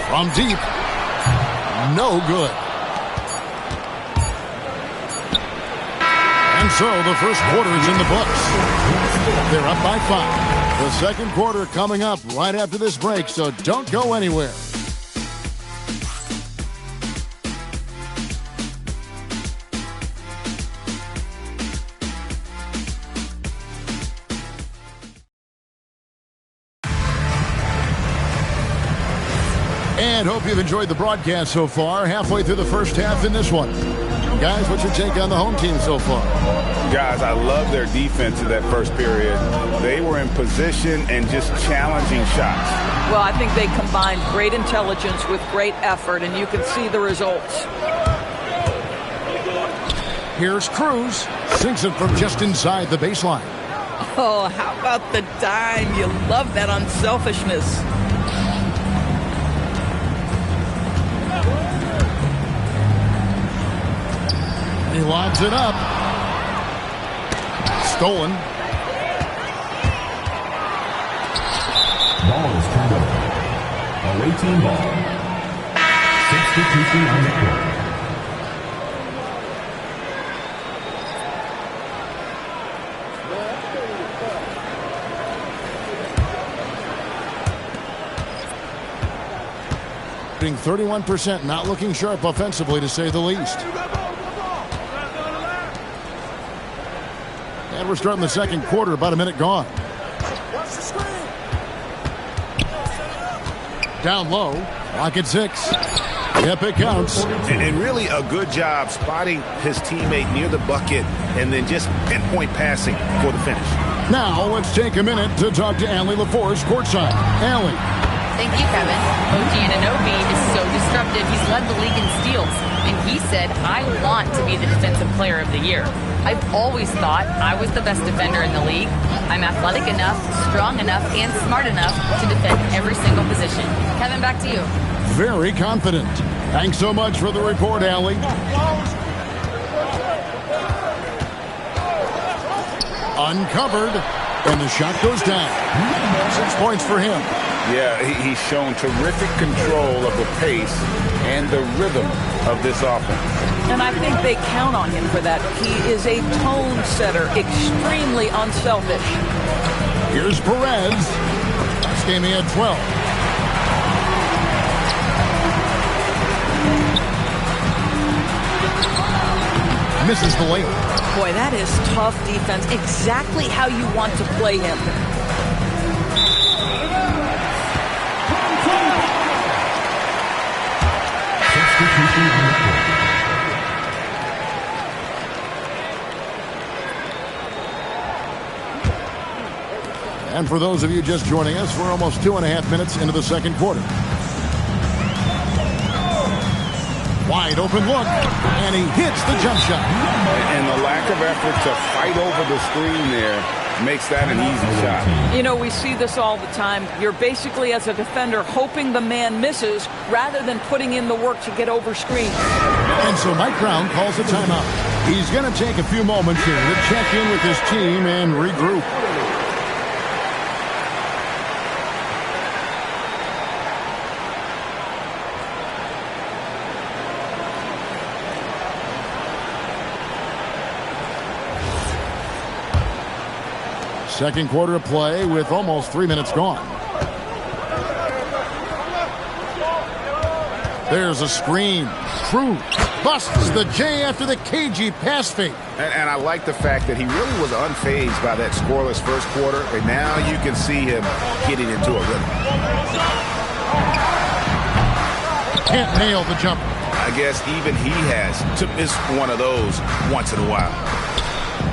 From deep. No good. And so the first quarter is in the books. They're up by 5. The second quarter coming up right after this break, so don't go anywhere. And hope you've enjoyed the broadcast so far. Halfway through the first half in this one. Guys, what's your take on the home team so far? Guys, I love their defense in that first period. They were in position and just challenging shots. Well, I think they combined great intelligence with great effort, and you can see the results. Here's Cruz. Sinks it from just inside the baseline. Oh, how about the dime? You love that unselfishness. He lobs it up. Stolen. Ball is turned over. Away team ball. Substitution on the court. Being 31%, not looking sharp offensively to say the least. And we're starting the second quarter, about a minute gone. Down low, lock at 6. Yep, it counts. And really a good job spotting his teammate near the bucket and then just pinpoint passing for the finish. Now let's take a minute to talk to Allie LaForce courtside. Allie. Thank you, Kevin. OG Anunoby is so disruptive. He's led the league in steals. And he said, I want to be the defensive player of the year. I've always thought I was the best defender in the league. I'm athletic enough, strong enough, and smart enough to defend every single position. Kevin, back to you. Very confident. Thanks so much for the report, Allie. Uncovered, and the shot goes down. 6 points for him. Yeah, he's shown terrific control of the pace and the rhythm of this offense. And I think they count on him for that. He is a tone setter, extremely unselfish. Here's Perez. Last game he had 12. Misses the lane. Boy, that is tough defense. Exactly how you want to play him. And for those of you just joining us, we're almost 2.5 minutes into the second quarter. Wide open look, and he hits the jump shot. And the lack of effort to fight over the screen there makes that an easy shot. You know, we see this all the time. You're basically, as a defender, hoping the man misses rather than putting in the work to get over screens. And so Mike Brown calls a timeout. He's going to take a few moments here to check in with his team and regroup. Second quarter of play with almost 3 minutes gone. There's a screen. Cruz busts the J after the cagey pass fake. And I like the fact that he really was unfazed by that scoreless first quarter, and now you can see him getting into a rhythm. Can't nail the jumper. I guess even he has to miss one of those once in a while.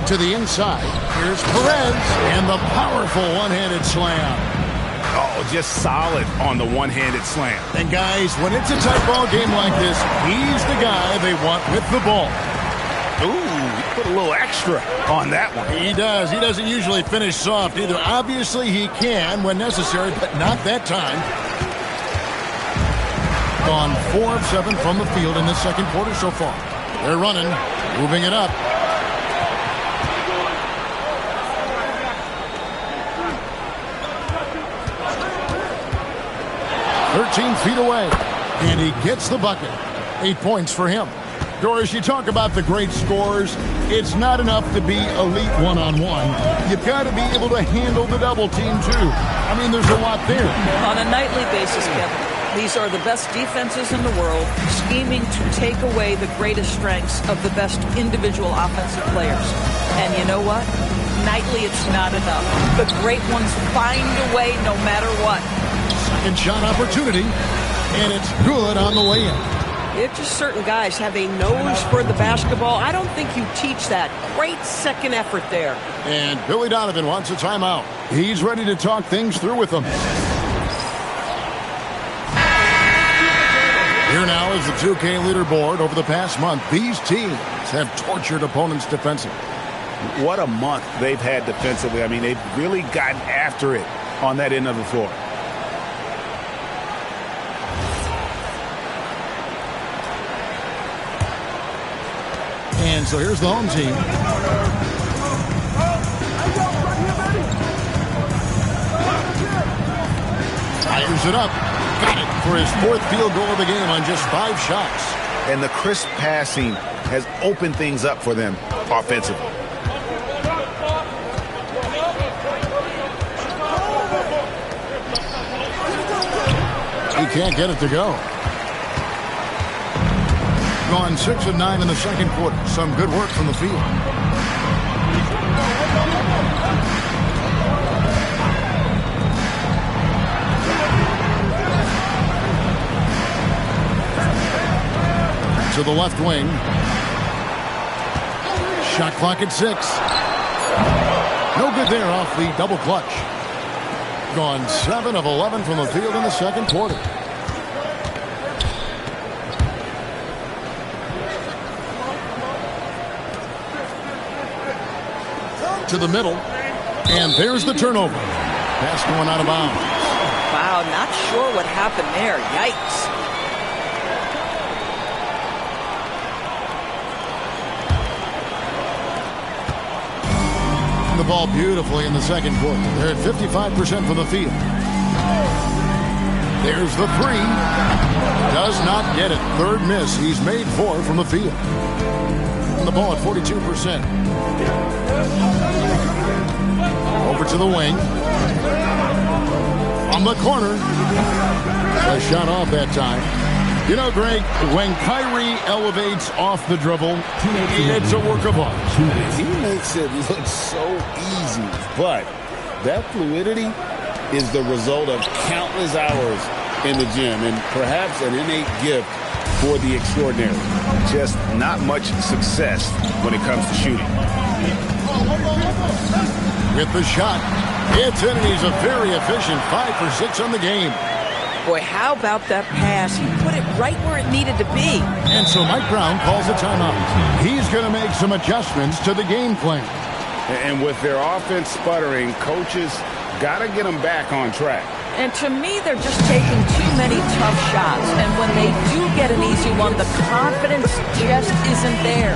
To the inside, here's Perez, and the powerful one-handed slam. Oh, just solid on the one-handed slam. And guys, when it's a tight ball game like this, he's the guy they want with the ball. Ooh, he put a little extra on that one. He does. He doesn't usually finish soft either. Obviously, he can when necessary, but not that time. Gone 4 of 7 from the field in this second quarter so far. They're running, moving it up. 13 feet away. And he gets the bucket. 8 points for him. Doris, you talk about the great scores. It's not enough to be elite one-on-one. You've got to be able to handle the double team, too. I mean, there's a lot there. On a nightly basis, Kevin, these are the best defenses in the world, scheming to take away the greatest strengths of the best individual offensive players. And you know what? Nightly, it's not enough. The great ones find a way no matter what. Second shot opportunity, and it's good on the way in. It's just certain guys have a nose for the basketball. I don't think you teach that. Great second effort there. And Billy Donovan wants a timeout. He's ready to talk things through with them. Here now is the 2K leaderboard. Over the past month, these teams have tortured opponents defensively. What a month they've had defensively. I mean, they've really gotten after it on that end of the floor. And so here's the home team. Fires it up. Got it for his 4th field goal of the game on just 5 shots. And the crisp passing has opened things up for them offensively. He can't get it to go. Gone 6 of 9 in the second quarter. Some good work from the field. To the left wing. Shot clock at 6. No good there off the double clutch. Gone 7 of 11 from the field in the second quarter. To the middle, and there's the turnover. Pass going out of bounds. Wow, not sure what happened there. Yikes. The ball beautifully in the second quarter. They're at 55% from the field. There's the 3. Does not get it. 3rd miss. He's made 4 from the field. And the ball at 42%. Over to the wing. On the corner. A shot off that time. You know, Greg, when Kyrie elevates off the dribble, it's a work of art. He makes it look so easy, but that fluidity is the result of countless hours in the gym and perhaps an innate gift for the extraordinary. Just not much success when it comes to shooting. With the shot, it's in, and he's a very efficient 5 for 6 on the game. Boy, how about that pass? He put it right where it needed to be. And so Mike Brown calls a timeout. He's going to make some adjustments to the game plan. And with their offense sputtering, coaches got to get them back on track. And to me, they're just taking too many tough shots. And when they do get an easy one, the confidence just isn't there.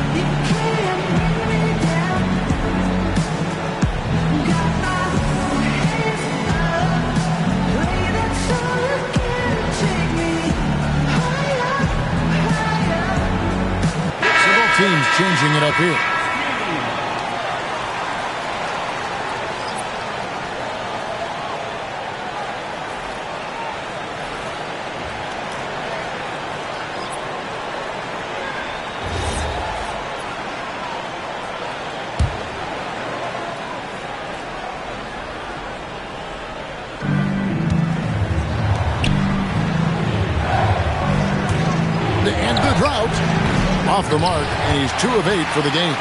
Teams changing it up here. And the drought. Off the mark, and he's 2 of 8 for the game.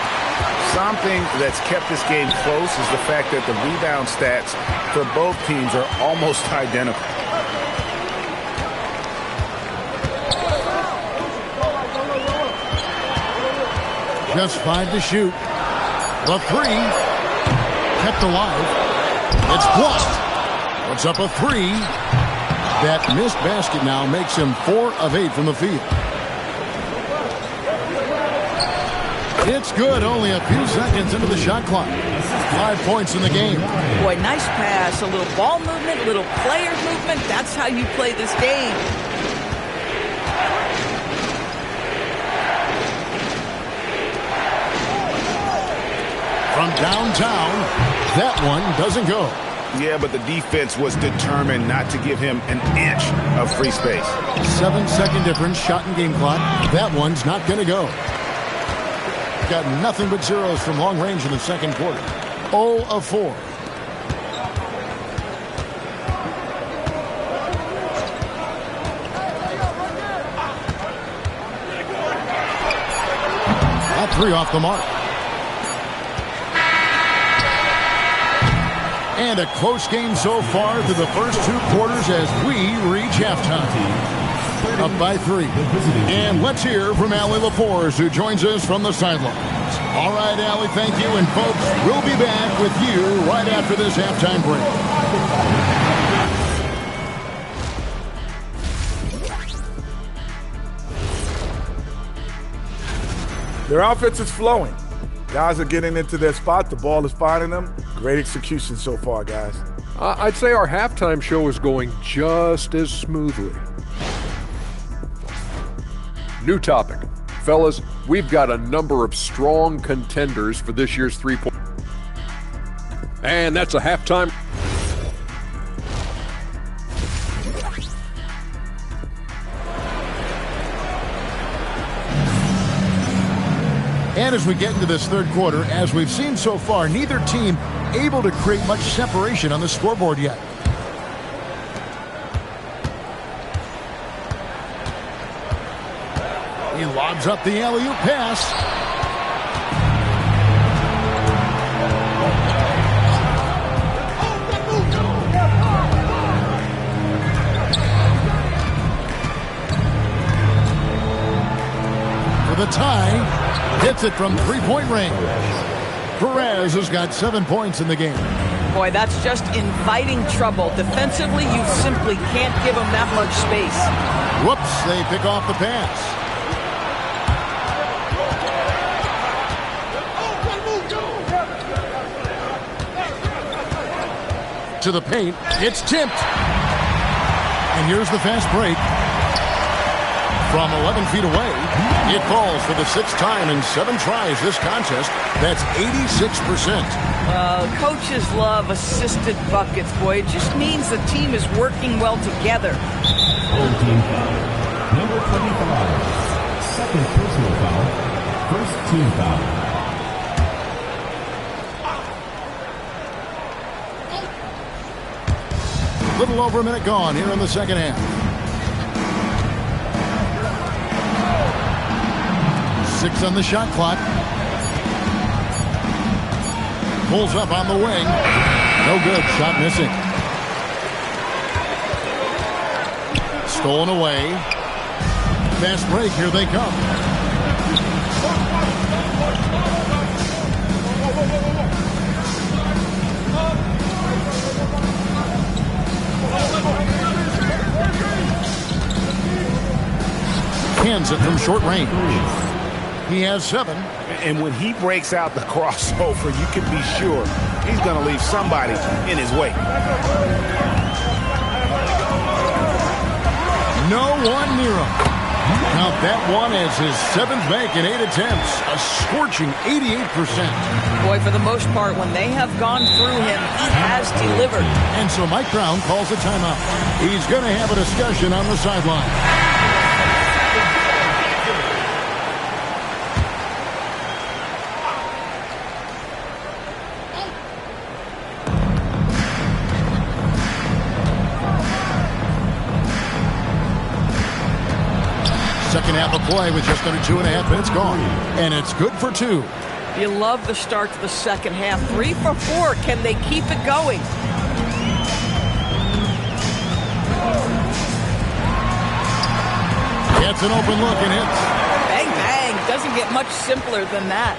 Something that's kept this game close is the fact that the rebound stats for both teams are almost identical. Just 5 to shoot. The 3 kept alive. It's blocked. Puts up a 3. That missed basket now makes him 4 of 8 from the field. It's good, only a few seconds into the shot clock. 5 points in the game. Boy, nice pass, a little ball movement, little player movement. That's how you play this game. From downtown, that one doesn't go. Yeah, but the defense was determined not to give him an inch of free space. 7-second difference, shot and game clock. That one's not going to go. Got nothing but zeros from long range in the second quarter. 0 of 4. That 3 off the mark. And a close game so far through the first 2 quarters as we reach halftime. Up by 3. And let's hear from Allie LaForce, who joins us from the sidelines. All right, Allie, thank you. And folks, we'll be back with you right after this halftime break. Their offense is flowing. Guys are getting into their spot. The ball is finding them. Great execution so far, guys. I'd say our halftime show is going just as smoothly. New topic. Fellas, we've got a number of strong contenders for this year's three-point. And that's a halftime. And as we get into this third quarter, as we've seen so far, neither team able to create much separation on the scoreboard yet. He lobs up the alley-oop pass. For the tie, hits it from three-point range. Perez has got 7 points in the game. Boy, that's just inviting trouble. Defensively, you simply can't give them that much space. Whoops, they pick off the pass. To the paint, it's tipped. And here's the fast break. From 11 feet away, it falls for the 6th time in 7 tries this contest. That's 86%. Coaches love assisted buckets, boy. It just means the team is working well together. Full team foul. Number 25. Second personal foul. First team foul. Little over a minute gone here in the second half. 6 on the shot clock. Pulls up on the wing. No good. Shot missing. Stolen away. Fast break. Here they come. Hands it from short range. He has 7. And when he breaks out the crossover, you can be sure he's going to leave somebody in his way. No one near him. Now that one is his 7th make in 8 attempts. A scorching 88%. Boy, for the most part, when they have gone through him, he has delivered. And so Mike Brown calls a timeout. He's going to have a discussion on the sideline. Second half of play with just under 2.5 minutes gone. And it's good for 2. You love the start to the second half. 3 for 4. Can they keep it going? Gets an open look and hits. Bang, bang. Doesn't get much simpler than that.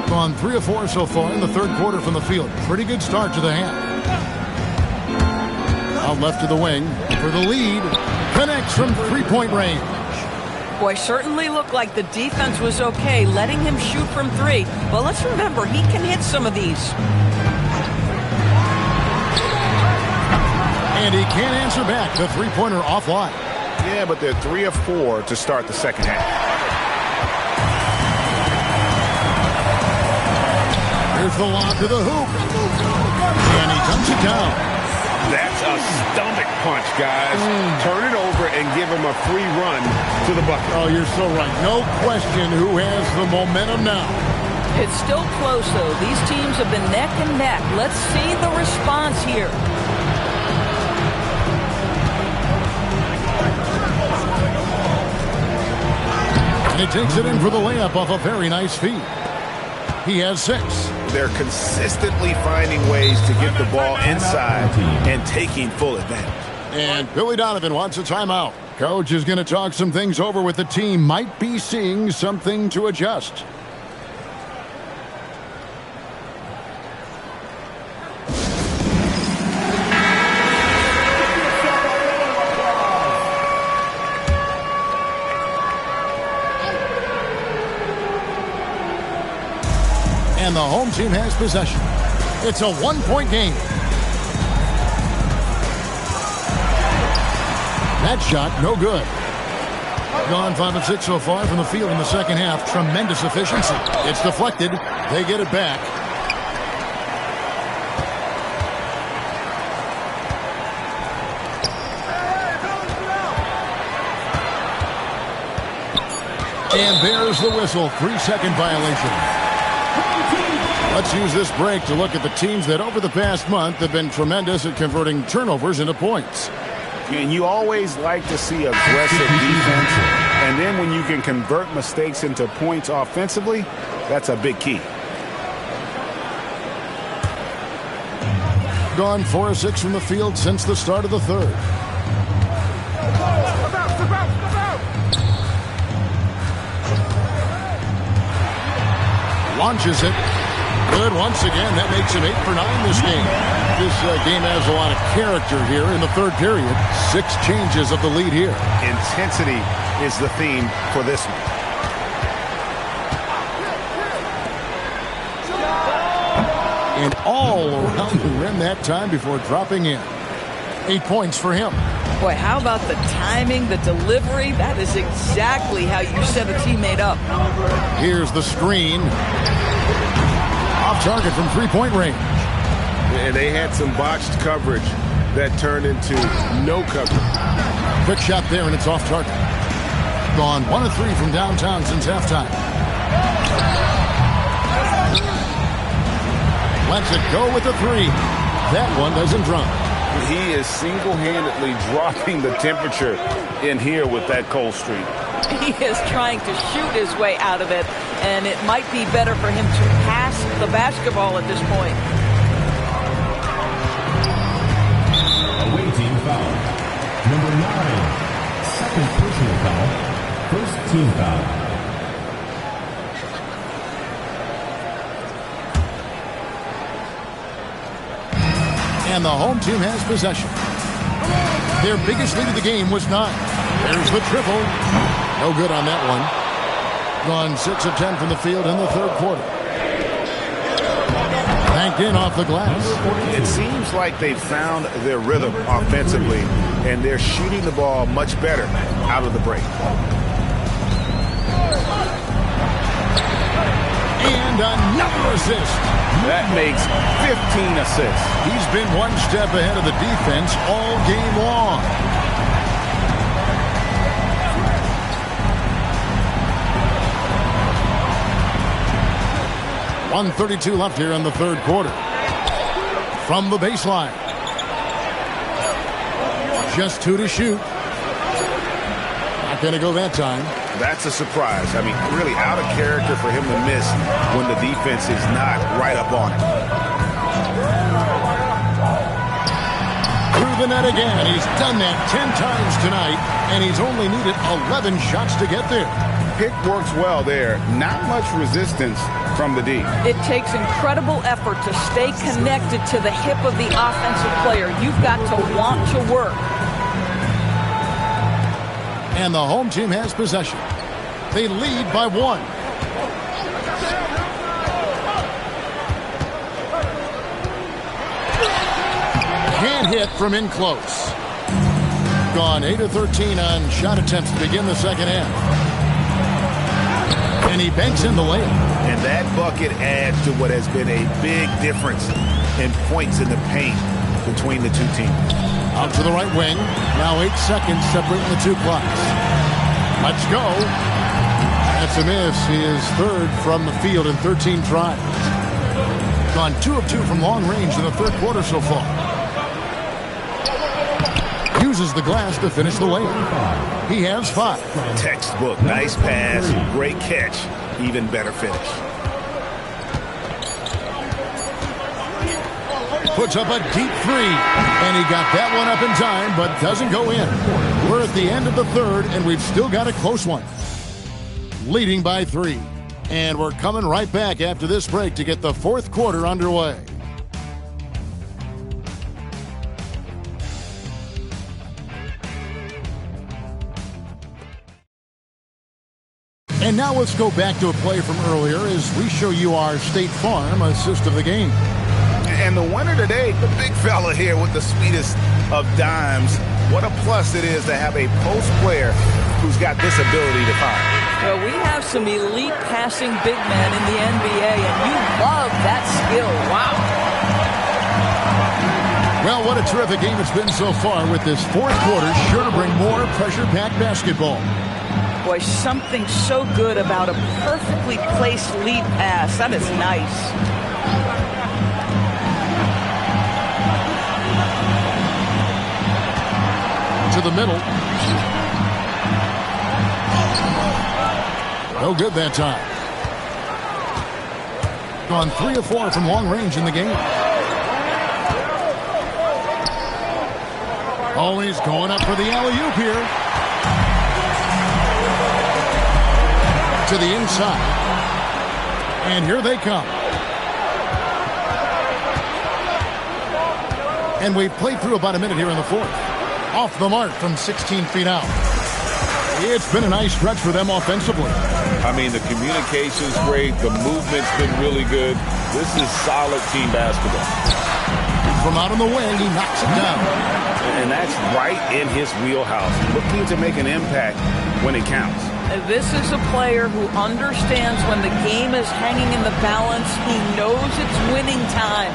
Gone 3 of 4 so far in the third quarter from the field. Pretty good start to the half. Out left to the wing for the lead. Connects from 3-point range. Boy, certainly looked like the defense was okay, letting him shoot from three. But let's remember, he can hit some of these. And he can't answer back. The three-pointer offline. Yeah, but they're 3 of 4 to start the second half. Here's the lob to the hoop. And he dumps it down. That's a stomach punch, guys. Turn it over and give him a free run to the bucket. Oh, you're so right. No question who has the momentum now. It's still close, though. These teams have been neck and neck. Let's see the response here. And he takes it in for the layup off a very nice feed. He has 6. They're consistently finding ways to get the ball inside and taking full advantage. And Billy Donovan wants a timeout. Coach is going to talk some things over with the team. Might be seeing something to adjust. And the home team has possession. It's a one-point game. That shot, no good. Gone 5 of 6 so far from the field in the second half. Tremendous efficiency. It's deflected. They get it back. And there's the whistle. 3-second violation. Let's use this break to look at the teams that over the past month have been tremendous at converting turnovers into points. And you always like to see aggressive defense. And then when you can convert mistakes into points offensively, that's a big key. Gone 4 of 6 from the field since the start of the third. Launches it. Good once again. That makes him 8 for 9 this game. This game has a lot of character here in the third period. 6 changes of the lead here. Intensity is the theme for this one. And all around the rim that time before dropping in. 8 points for him. Boy, how about the timing, the delivery? That is exactly how you set a teammate up. Here's the screen. Off target from three-point range. And they had some botched coverage that turned into no coverage. Quick shot there, and it's off target. Gone 1 of 3 from downtown since halftime. Lets it go with the 3. That one doesn't drop. He is single-handedly dropping the temperature in here with that cold streak. He is trying to shoot his way out of it, and it might be better for him to pass the basketball at this point. Away team foul. Number 9. Second personal foul. First team foul. And the home team has possession. Their biggest lead of the game was 9. There's the triple. No good on that one. Gone 6 of 10 from the field in the third quarter. Banked in off the glass. It seems like they've found their rhythm offensively, and they're shooting the ball much better out of the break. And another assist. That makes 15 assists. He's been one step ahead of the defense all game long. .132 left here in the third quarter. From the baseline. Just 2 to shoot. Not going to go that time. That's a surprise. I mean, really out of character for him to miss when the defense is not right up on him. Through the net again. He's done that 10 times tonight, and he's only needed 11 shots to get there. Pick works well there. Not much resistance from the D. It takes incredible effort to stay connected to the hip of the offensive player. You've got to want to work. And the home team has possession. They lead by 1. Can't hit from in close. Gone 8 of 13 on shot attempts to begin the second half. And he banks in the layup. And that bucket adds to what has been a big difference in points in the paint between the two teams. Out to the right wing. Now 8 seconds separating the two clocks. Let's go. That's a miss. He is third from the field in 13 tries. Gone 2 of 2 from long range in the third quarter so far. Uses the glass to finish the layup. He has 5. Textbook. Nice pass. Great catch. Even better finish. Puts up a deep 3. And he got that one up in time, but doesn't go in. We're at the end of the third, and we've still got a close one. Leading by 3. And we're coming right back after this break to get the fourth quarter underway. And now let's go back to a play from earlier as we show you our State Farm assist of the game. And the winner today, the big fella here with the sweetest of dimes. What a plus it is to have a post player who's got this ability to fire. Well, we have some elite passing big men in the NBA, and you love that skill. Wow. Well, what a terrific game it's been so far with this fourth quarter. Sure to bring more pressure-packed basketball. Boy, something so good about a perfectly placed lead pass. That is nice. To the middle. No good that time. Gone 3 of 4 from long range in the game. Always going up for the alley-oop here. To the inside. And here they come. And we've played through about a minute here in the fourth. Off the mark from 16 feet out. It's been a nice stretch for them offensively. I mean, the communication's great. The movement's been really good. This is solid team basketball. From out on the wing, he knocks it down. And that's right in his wheelhouse. Looking to make an impact when it counts. This is a player who understands when the game is hanging in the balance. He knows it's winning time.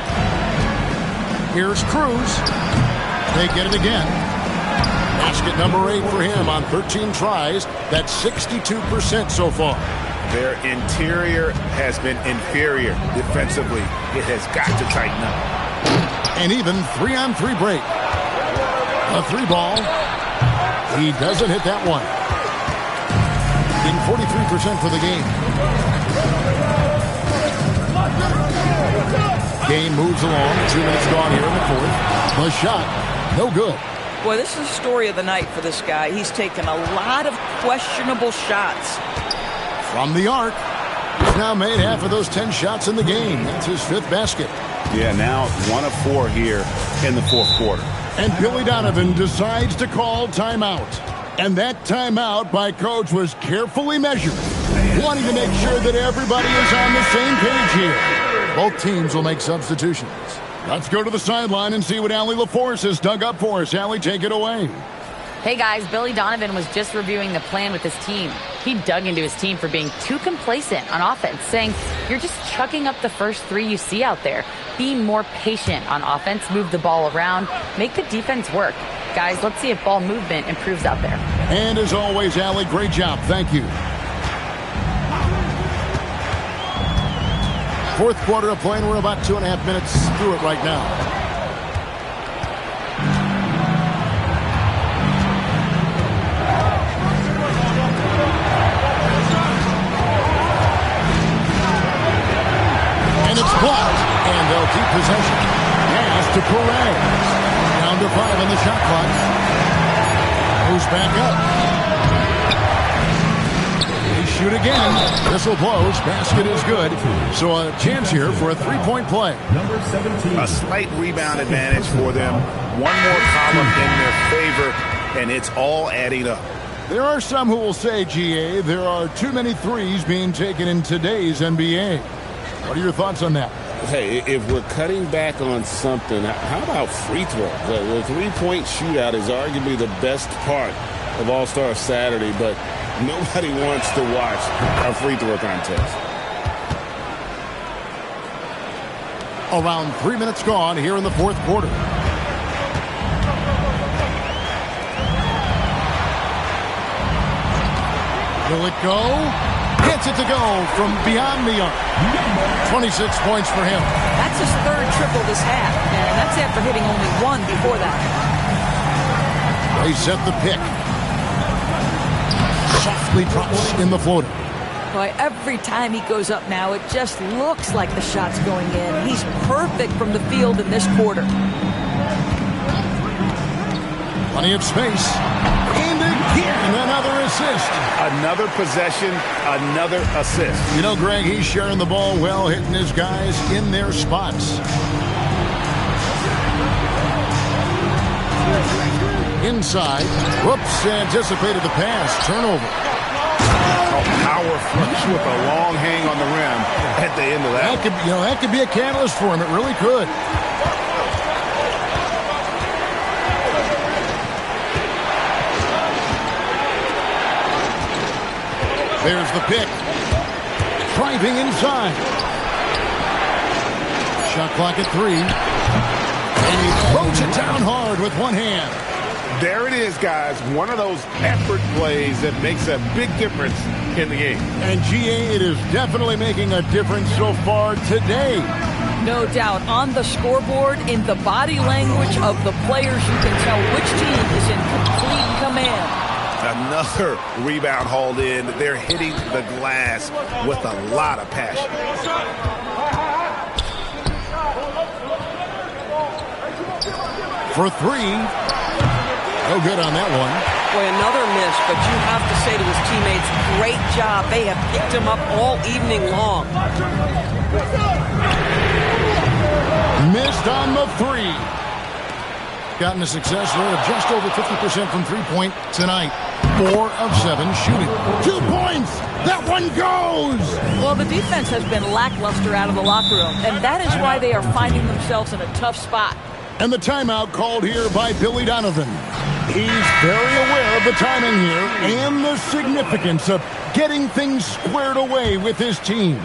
Here's Cruz. They get it again. Basket number 8 for him on 13 tries. That's 62% so far. Their interior has been inferior defensively. It has got to tighten up. And even 3-on-3 break. A 3 ball. He doesn't hit that one. In 43% for the game. Game moves along. 2 minutes gone here in the fourth. The shot, no good. Boy, this is the story of the night for this guy. He's taken a lot of questionable shots. From the arc. He's now made half of those 10 shots in the game. That's his 5th basket. Yeah, now 1 of 4 here in the fourth quarter. And Billy Donovan decides to call timeout. And that timeout by Coach was carefully measured, wanting to make sure that everybody is on the same page here. Both teams will make substitutions. Let's go to the sideline and see what Allie LaForce has dug up for us. Allie, take it away. Hey guys, Billy Donovan was just reviewing the plan with his team. He dug into his team for being too complacent on offense, saying, you're just chucking up the first 3 you see out there. Be more patient on offense, move the ball around, make the defense work. Guys, let's see if ball movement improves out there. And as always, Allie, great job. Thank you. Fourth quarter of play, and we're about 2.5 minutes through it right now. And it's blocked, and they'll keep possession. Pass to Perez. Down to 5 on the shot clock. Moves back up. They shoot again. Whistle blows. Basket is good. So a chance here for a 3-point play. Number 17. A slight rebound advantage for them. One more column in their favor, and it's all adding up. There are some who will say, GA, there are too many threes being taken in today's NBA. What are your thoughts on that? Hey, if we're cutting back on something, how about free throws? The three-point shootout is arguably the best part of All-Star Saturday, but nobody wants to watch a free throw contest. Around 3 minutes gone here in the fourth quarter. Will it go? Gets it to go from beyond the arc. 26 points for him. That's his third triple this half, and that's after hitting only one before that. They set the pick. Softly drops in the floater. Boy, every time he goes up now, it just looks like the shot's going in. He's perfect from the field in this quarter. Plenty of space. And again, another assist. Another possession, another assist. You know, Greg, he's sharing the ball well, hitting his guys in their spots. Inside. Whoops, anticipated the pass. Turnover. A power flush with a long hang on the rim at the end of that. That could be a catalyst for him. It really could. There's the pick. Driving inside. Shot clock at 3. And he throws it down hard with one hand. There it is, guys. One of those effort plays that makes a big difference in the game. And GA, it is definitely making a difference so far today. No doubt. On the scoreboard, in the body language of the players, you can tell which team is in complete command. Another rebound hauled in. They're hitting the glass with a lot of passion. For 3. No good on that one. Boy, another miss, but you have to say to his teammates, great job. They have picked him up all evening long. Missed on the 3. Gotten a success rate of just over 50% from three-point tonight. 4 of 7 shooting. 2 points! That one goes! Well, the defense has been lackluster out of the locker room, and that is why they are finding themselves in a tough spot. And the timeout called here by Billy Donovan. He's very aware of the timing here and the significance of getting things squared away with his team.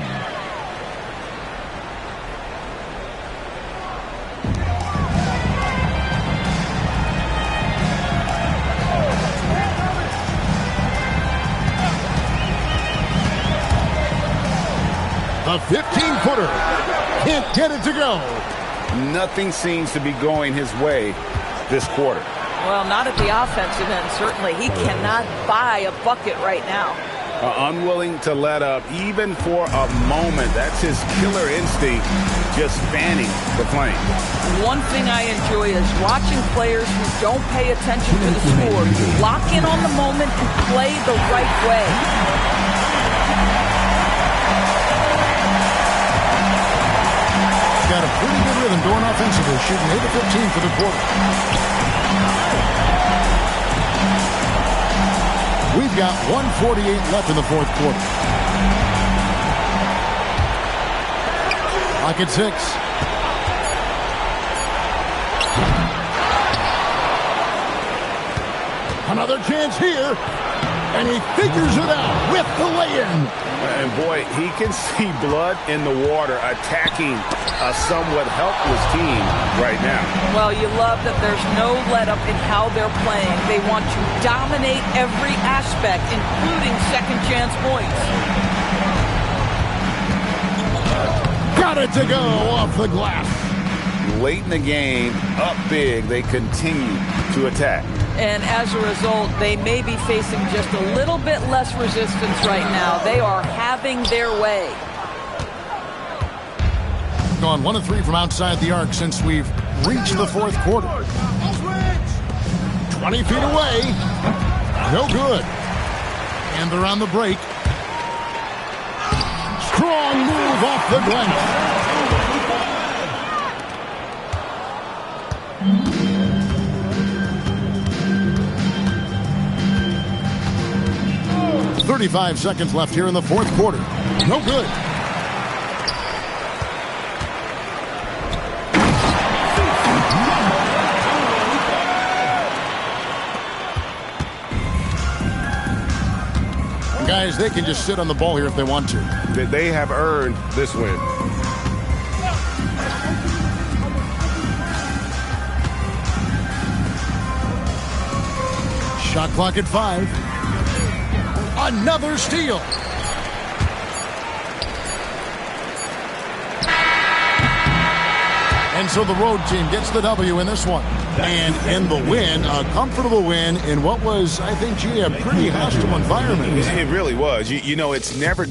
A 15-footer. Can't get it to go. Nothing seems to be going his way this quarter. Well, not at the offensive end, certainly. He cannot buy a bucket right now. Unwilling to let up, even for a moment. That's his killer instinct, just fanning the flame. One thing I enjoy is watching players who don't pay attention to the score lock in on the moment and play the right way. Got a pretty good rhythm going offensively, shooting 8 of 15 for the quarter. We've got 1:48 left in the fourth quarter. Clock at 6. Another chance here, and he figures it out with the lay-in. And boy, he can see blood in the water attacking a somewhat helpless team right now. Well, you love that there's no let-up in how they're playing. They want to dominate every aspect, including second-chance points. Got it to go off the glass. Late in the game, up big, they continue to attack. And as a result, they may be facing just a little bit less resistance right now. They are having their way. Gone 1 of 3 from outside the arc since we've reached the fourth quarter. 20 feet away. No good. And they're on the break. Strong move off the glass. 35 seconds left here in the fourth quarter. No good. Guys, they can just sit on the ball here if they want to. They have earned this win. Shot clock at 5. Another steal. And so the road team gets the W in this one. And in the win, a comfortable win in what was, I think, a pretty hostile environment. It really was. You know, it's never...